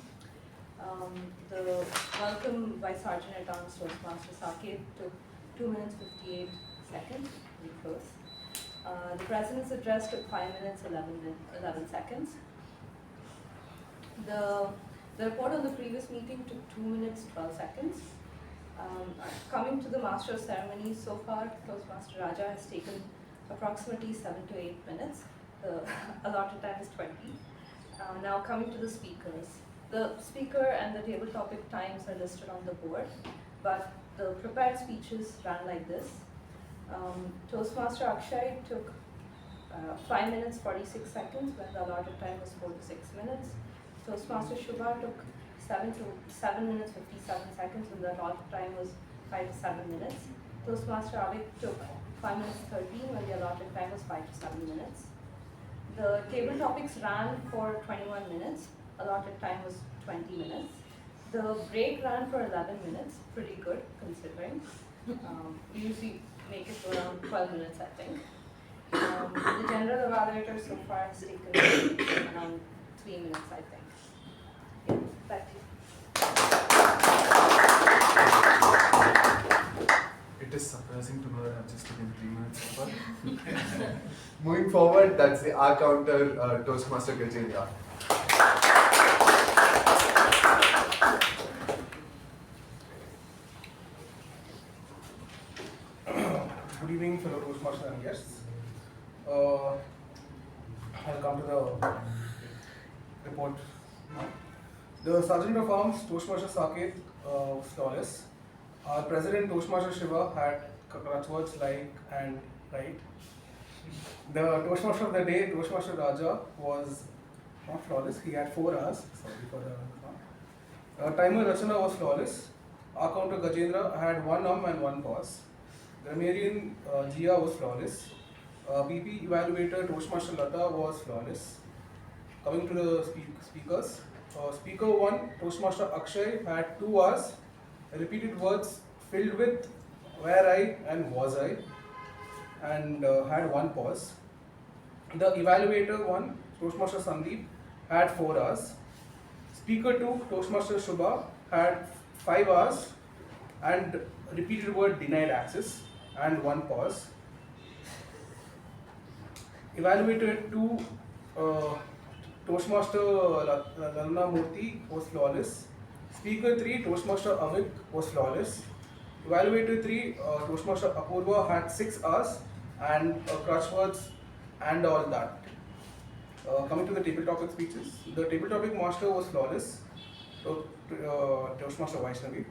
The welcome by Sergeant at Arms Toastmaster Saketh took 2 minutes 58 seconds to be close. The President's address took 5 minutes 11 seconds. The report on the previous meeting took 2 minutes 12 seconds. Coming to the Master of Ceremonies, so far Toastmaster Raja has taken approximately 7 to 8 minutes. The allotted time is 20. Now coming to the speakers. The speaker and the table topic times are listed on the board, but the prepared speeches ran like this. Toastmaster Akshay took 5 minutes 46 seconds when the allotted time was 4 to 6 minutes. Toastmaster Shuba took 7 minutes 57 seconds when the allotted time was 5 to 7 minutes. Toastmaster Avik took 5 minutes 13 when the allotted time was 5 to 7 minutes. The table topics ran for 21 minutes, allotted time was 20 minutes. The break ran for 11 minutes, pretty good considering. We usually make it to around 12 minutes, I think. The general evaluator so far has taken around 3 minutes, I think. Yeah, back to you. It is surprising to know that I've just taken 3 minutes so far. Moving forward, that's the R counter Toastmaster Gajendra. Good evening, fellow Toastmasters and guests. I'll come to the report now. The Sergeant of Arms, Toastmaster Saketh, was flawless. Our President, Toastmaster Shiva, had crosswords like and right. The Toastmaster of the day, Toastmaster Raja, was not flawless. He had 4 hours. Sorry for the timer Rachana was flawless. Our counter Gajendra had 1 and 1 pause. Grammarian Jia was flawless. PP Evaluator Toastmaster Latha was flawless. Coming to the speakers. Speaker 1, Toastmaster Akshay, had 2 hours. Repeated words filled with where I and was I, and had 1 pause. The Evaluator 1, Toastmaster Sandeep, had 4 hours. Speaker 2, Toastmaster Shuba, had 5 hours and repeated word denied access and 1 pause. Evaluator 2, Toastmaster Lalana was flawless. Speaker 3, Toastmaster Avik, was flawless. Evaluator 3, Toastmaster Apoorva, had 6 hours and crosswords and all that. Coming to the table topic speeches, the table topic master was flawless. Toastmaster Vaishnavi.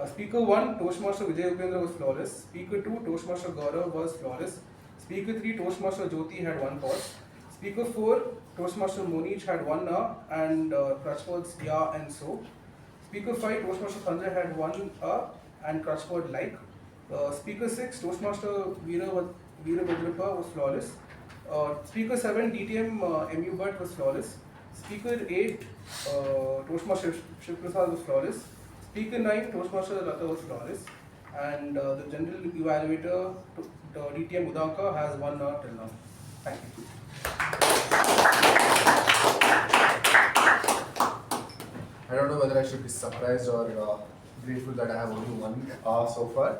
Speaker 1, Toastmaster Vijay Upendra, was flawless. Speaker 2, Toastmaster Gaurav, was flawless. Speaker 3, Toastmaster Jyothi, had 1 pause. Speaker 4, Toastmaster Mohnish, had 1 and crosswords yeah and so. Speaker 5, Toastmaster Sanjay, had 1 and crossword like. Speaker 6, Toastmaster Veerabhadrappa, was flawless. Speaker 7, DTM U Bhat, was flawless. Speaker 8, Toastmaster Shivaprasad, was flawless. Speaker 9, Toastmaster Latha, was flawless. And the general evaluator, the DTM Udanka, has 1 till now. Thank you. I don't know whether I should be surprised or grateful that I have only 1 hour so far.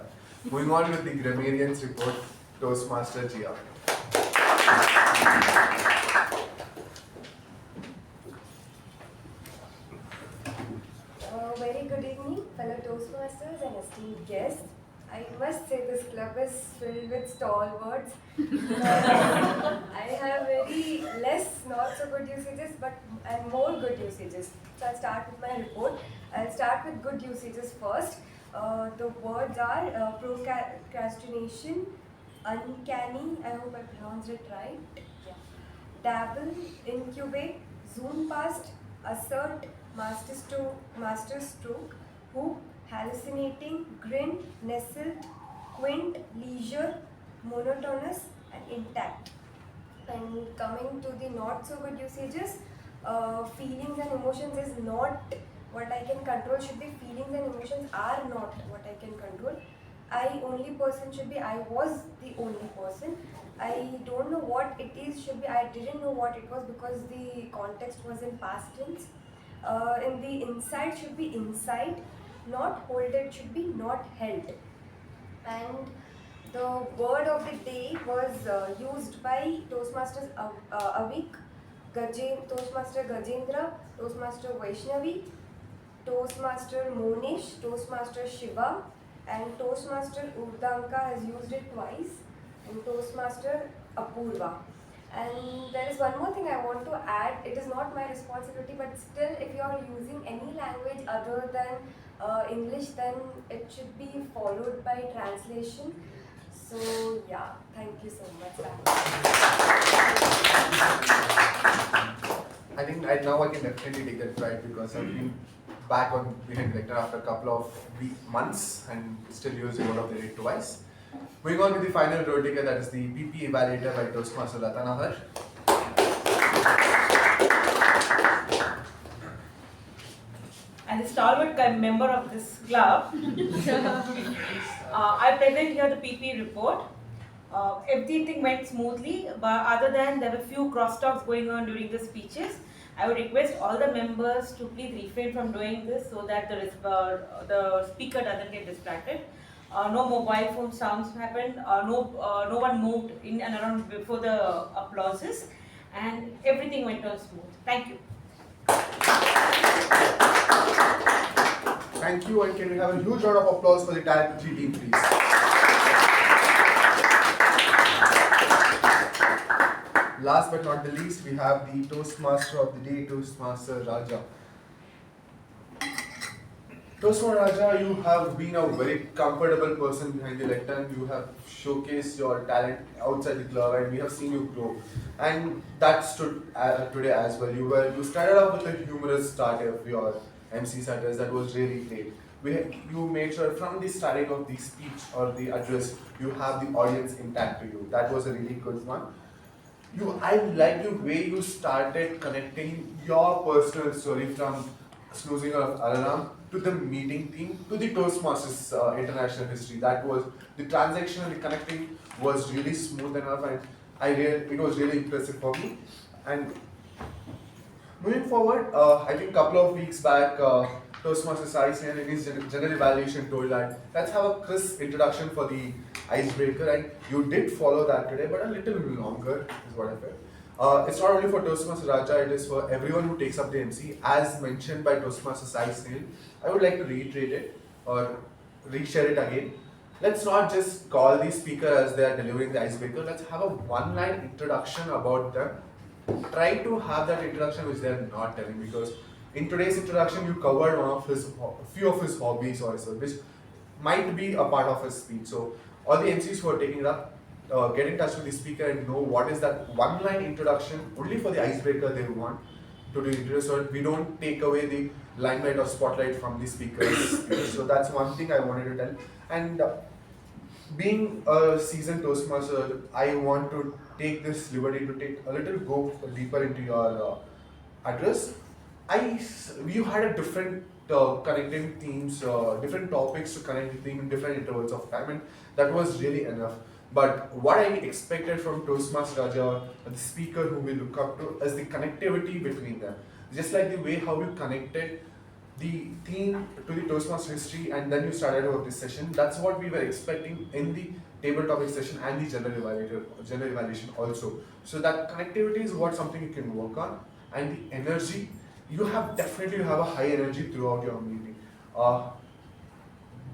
Moving on with the Grammarians report, Toastmaster Jia. Very good evening, fellow Toastmasters and esteemed guests. I must say this club is filled with stalwarts. I have very less not so good usages and more good usages. So I'll start with my report. I'll start with good usages first. The words are procrastination, uncanny, I hope I pronounced it right. Yeah. Dabble, incubate, zoom past, assert, master stroke, hoop, hallucinating, grin, nestled, quint, leisure, monotonous, and intact. And coming to the not so good usages, feelings and emotions is not what I can control, should be feelings and emotions are not what I can control. I only person should be I was the only person. I don't know what it is, should be I didn't know what it was because the context was in past tense. In the inside should be inside, not holded should be not held. And the word of the day was used by Toastmasters Avik, Toastmaster Gajendra, Toastmaster Vaishnavi, Toastmaster Mohnish, Toastmaster Shiva, and Toastmaster Udanka has used it twice, and Toastmaster Apoorva. And there is one more thing I want to add. It is not my responsibility, but still, if you are using any language other than English, then it should be followed by translation. So yeah, thank you so much. I think now I can definitely take that pride because I've been back on behind lecture after a couple of months and still using one of the rate twice. Moving on with the final role taker, that is the PP Evaluator by Toastmaster Latha. As a stalwart member of this club, I present here the PP report. Everything went smoothly, but other than there were few crosstalks going on during the speeches. I would request all the members to please refrain from doing this so that the speaker doesn't get distracted. No mobile phone sounds happened, no one moved in and around before the applauses, and everything went on smooth. Thank you. Thank you, and can we have a huge round of applause for the TAPG team, please? Last but not the least, we have the Toastmaster of the day, Toastmaster Raja. Toastmaster Raja, you have been a very comfortable person behind the lectern. You have showcased your talent outside the club, and we have seen you grow. And that stood today as well. You started off with a humorous start of your MC setters. That was really great. You made sure from the starting of the speech or the address, you have the audience intact to you. That was a really good one. I like the way you started connecting your personal story from snoozing of alarm to the meeting team to the Toastmasters international history. That was the transaction and the connecting was really smooth enough, and it was really impressive for me. And moving forward, I think a couple of weeks back, Toastmasters Sanjay in his general evaluation told that let's have a crisp introduction for the icebreaker, and you did follow that today, but a little longer is what I felt. It's not only for Toastmaster Raja, it is for everyone who takes up the MC. As mentioned by Toastmaster Sanjay, I would like to reiterate it or re-share it again. Let's not just call the speaker as they are delivering the icebreaker. Let's have a one-line introduction about them. Try to have that introduction which they are not telling, because in today's introduction you covered a few of his hobbies also, which might be a part of his speech. So all the MCs who are taking it up, get in touch with the speaker and know what is that one-line introduction only for the icebreaker they want to do introduce, so we don't take away the limelight or spotlight from the speaker's speech. So that's one thing I wanted to tell. And being a seasoned Toastmaster, I want to take this liberty to take a little go deeper into your address. You had a different connecting themes, different topics to connect the theme in different intervals of time, and that was really enough. But what I expected from Toastmaster Raja, the speaker who we look up to, is the connectivity between them. Just like the way how you connected the theme to the Toastmaster history and then you started over this session. That's what we were expecting in the table topic session and the general evaluation also. So that connectivity is something you can work on, and the energy, you definitely have a high energy throughout your meeting.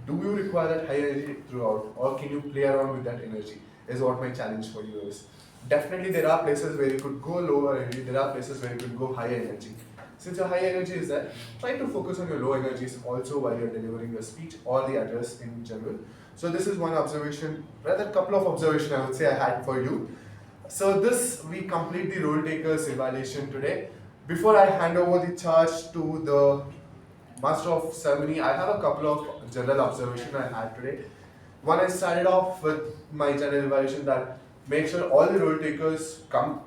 Do you require that high energy throughout, or can you play around with that energy, is what my challenge for you is. Definitely there are places where you could go lower energy, there are places where you could go higher energy. Since your high energy is there, try to focus on your low energies also while you're delivering your speech or the address in general. So this is one observation, rather a couple of observations I would say I had for you. So we complete the role takers evaluation today. Before I hand over the charge to the Master of Ceremony, I have a couple of general observations I had today. One, I started off with my general evaluation that make sure all the role takers come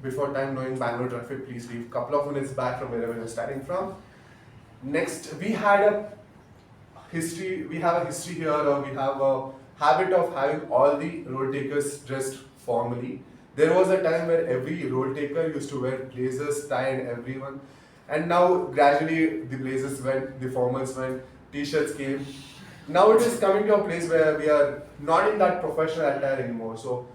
before time, knowing Bangalore traffic, please leave a couple of minutes back from wherever you're starting from. Next, we have a history here, or we have a habit of having all the role takers dressed formally. There was a time where every role taker used to wear blazers, tie, and everyone. And now gradually the blazers went, the formals went, t-shirts came. Now it is coming to a place where we are not in that professional attire anymore. So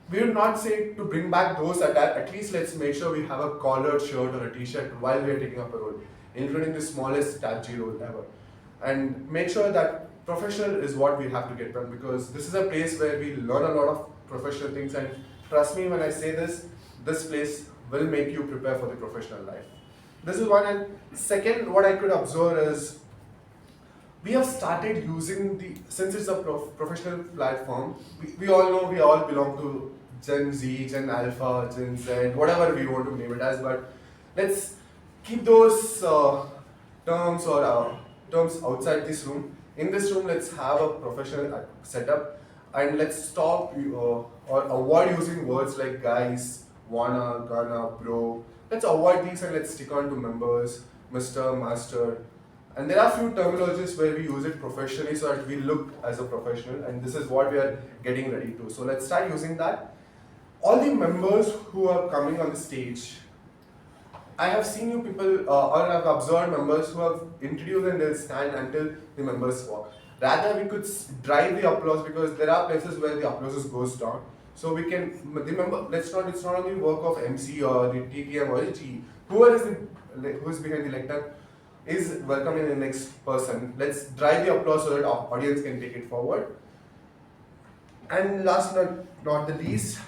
we would not say to bring back those attire, at least let's make sure we have a collared shirt or a t-shirt while we are taking up a role, including the smallest TAPG role ever. And make sure that professional is what we have to get done, because this is a place where we learn a lot of professional things, and trust me when I say this place will make you prepare for the professional life. This is one. And second, what I could observe is we have started using since it's a professional platform, we all know we all belong to Gen Z, Gen Alpha, Gen Z, whatever we want to name it as, but let's keep those terms or terms outside this room. In this room, let's have a professional setup and let's stop or avoid using words like guys, wanna, gonna, bro. Let's avoid these and let's stick on to members, Mr., Master. And there are few terminologies where we use it professionally so that we look as a professional, and this is what we are getting ready to. So let's start using that. All the members who are coming on the stage, I have seen you people, or I've observed members who have introduced and they'll stand until the members walk. Rather, we could drive the applause because there are places where the applause goes down. So we can remember, it's not only work of MC or the TTM or the G. Who is behind the lectern is welcoming the next person. Let's drive the applause so that our audience can take it forward. And last but not the least,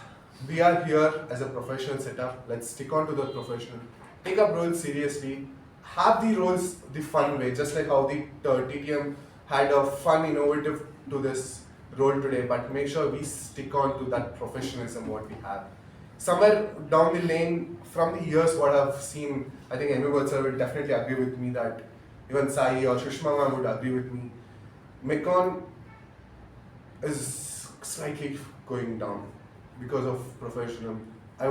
we are here as a professional setup. Let's stick on to the professional. Take up roles seriously. Have the roles the fun way, just like how the TTM had a fun, innovative to this role today, but make sure we stick on to that professionalism what we have. Somewhere down the lane, from the years what I've seen, I think Emmy sir will definitely agree with me that even Sai or Shushma ma'am would agree with me. Mekon is slightly going down because of professionalism. We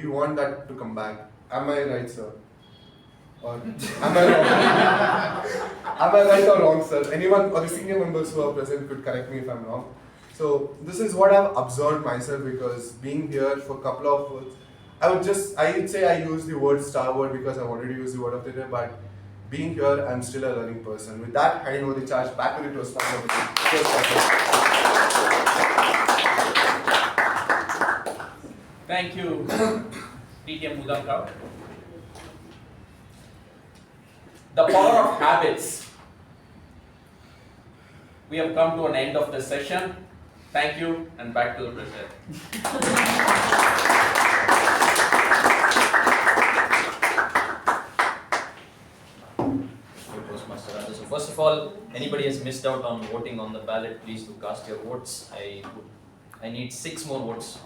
want that to come back. Am I right, sir? Or am I wrong? Am I right or wrong, sir? Anyone or the senior members who are present could correct me if I'm wrong. So this is what I've observed myself, because being here for a couple of words, I would say I use the word star word because I wanted to use the word of the day, but being here, I'm still a learning person. With that, I know the charge back to the Toastmasters. Thank you, TTM Udanka. The power of habits. We have come to an end of the session. Thank you, and back to the president. So first of all, anybody has missed out on voting on the ballot, please do cast your votes. I need 6 more votes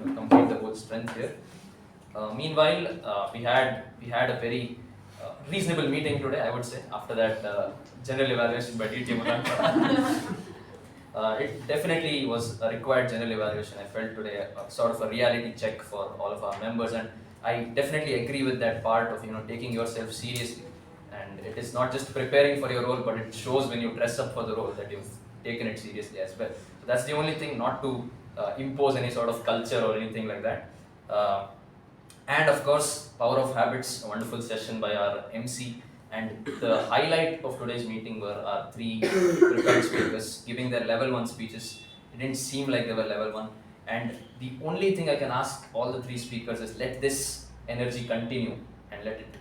to complete the vote strength here. Meanwhile, we had a very reasonable meeting today, I would say, after that general evaluation by TTM Udanka. It definitely was a required general evaluation. I felt today a sort of a reality check for all of our members, and I definitely agree with that part of taking yourself seriously. And it is not just preparing for your role, but it shows when you dress up for the role that you've taken it seriously as well. So that's the only thing, not to impose any sort of culture or anything like that. And of course, Power of Habits, a wonderful session by our MC. And the highlight of today's meeting were our 3 prepared speakers giving their level 1 speeches. It didn't seem like they were level 1. And the only thing I can ask all the 3 speakers is let this energy continue and let it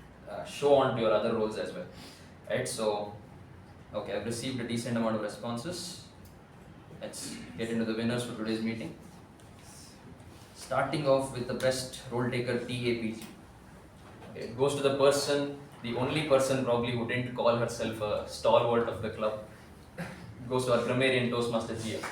show on to your other roles as well. Right? So, okay, I've received a decent amount of responses. Let's get into the winners for today's meeting. Starting off with the best role taker, TAPG. Okay, it goes to the only person probably who didn't call herself a stalwart of the club. It goes to our Grammarian Toastmaster GM.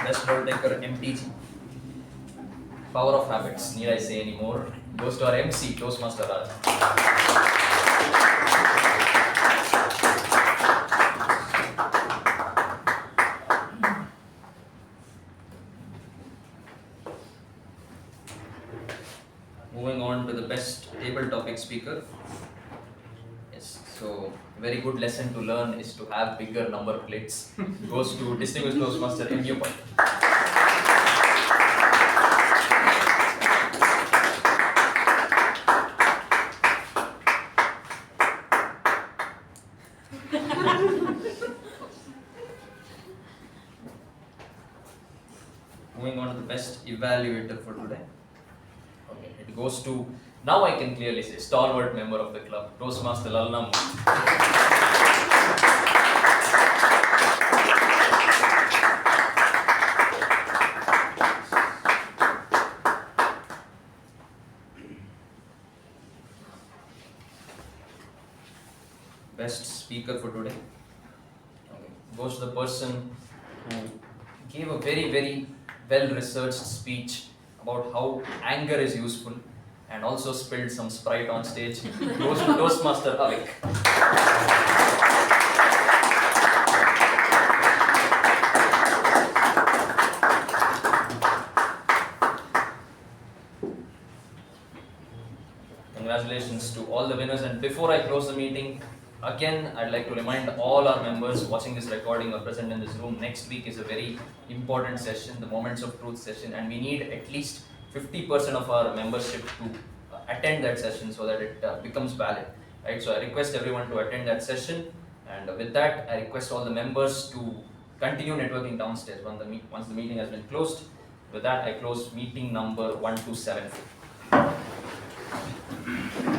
Best role taker, MTG. Power of Habits, need I say any more? Goes to our MC, Toastmaster Raj. Moving on to the best table topic speaker. Yes, so very good lesson to learn is to have bigger number plates. Goes to distinguished Toastmaster U Bhat. Moving on to the best evaluator for today. Okay, it goes to Now I can clearly say, stalwart member of the club, Toastmaster Lalana. Best speaker for today goes to the person who gave a very well-researched speech about how anger is useful and also spilled some Sprite on stage. Goes to Toastmaster Avik. Congratulations to all the winners, and before I close the meeting, again, I'd like to remind all our members watching this recording or present in this room, next week is a very important session, the Moments of Truth session, and we need at least 50% of our membership to attend that session so that it becomes valid. Right? So I request everyone to attend that session, and with that, I request all the members to continue networking downstairs once the meeting has been closed. With that, I close meeting number 1274.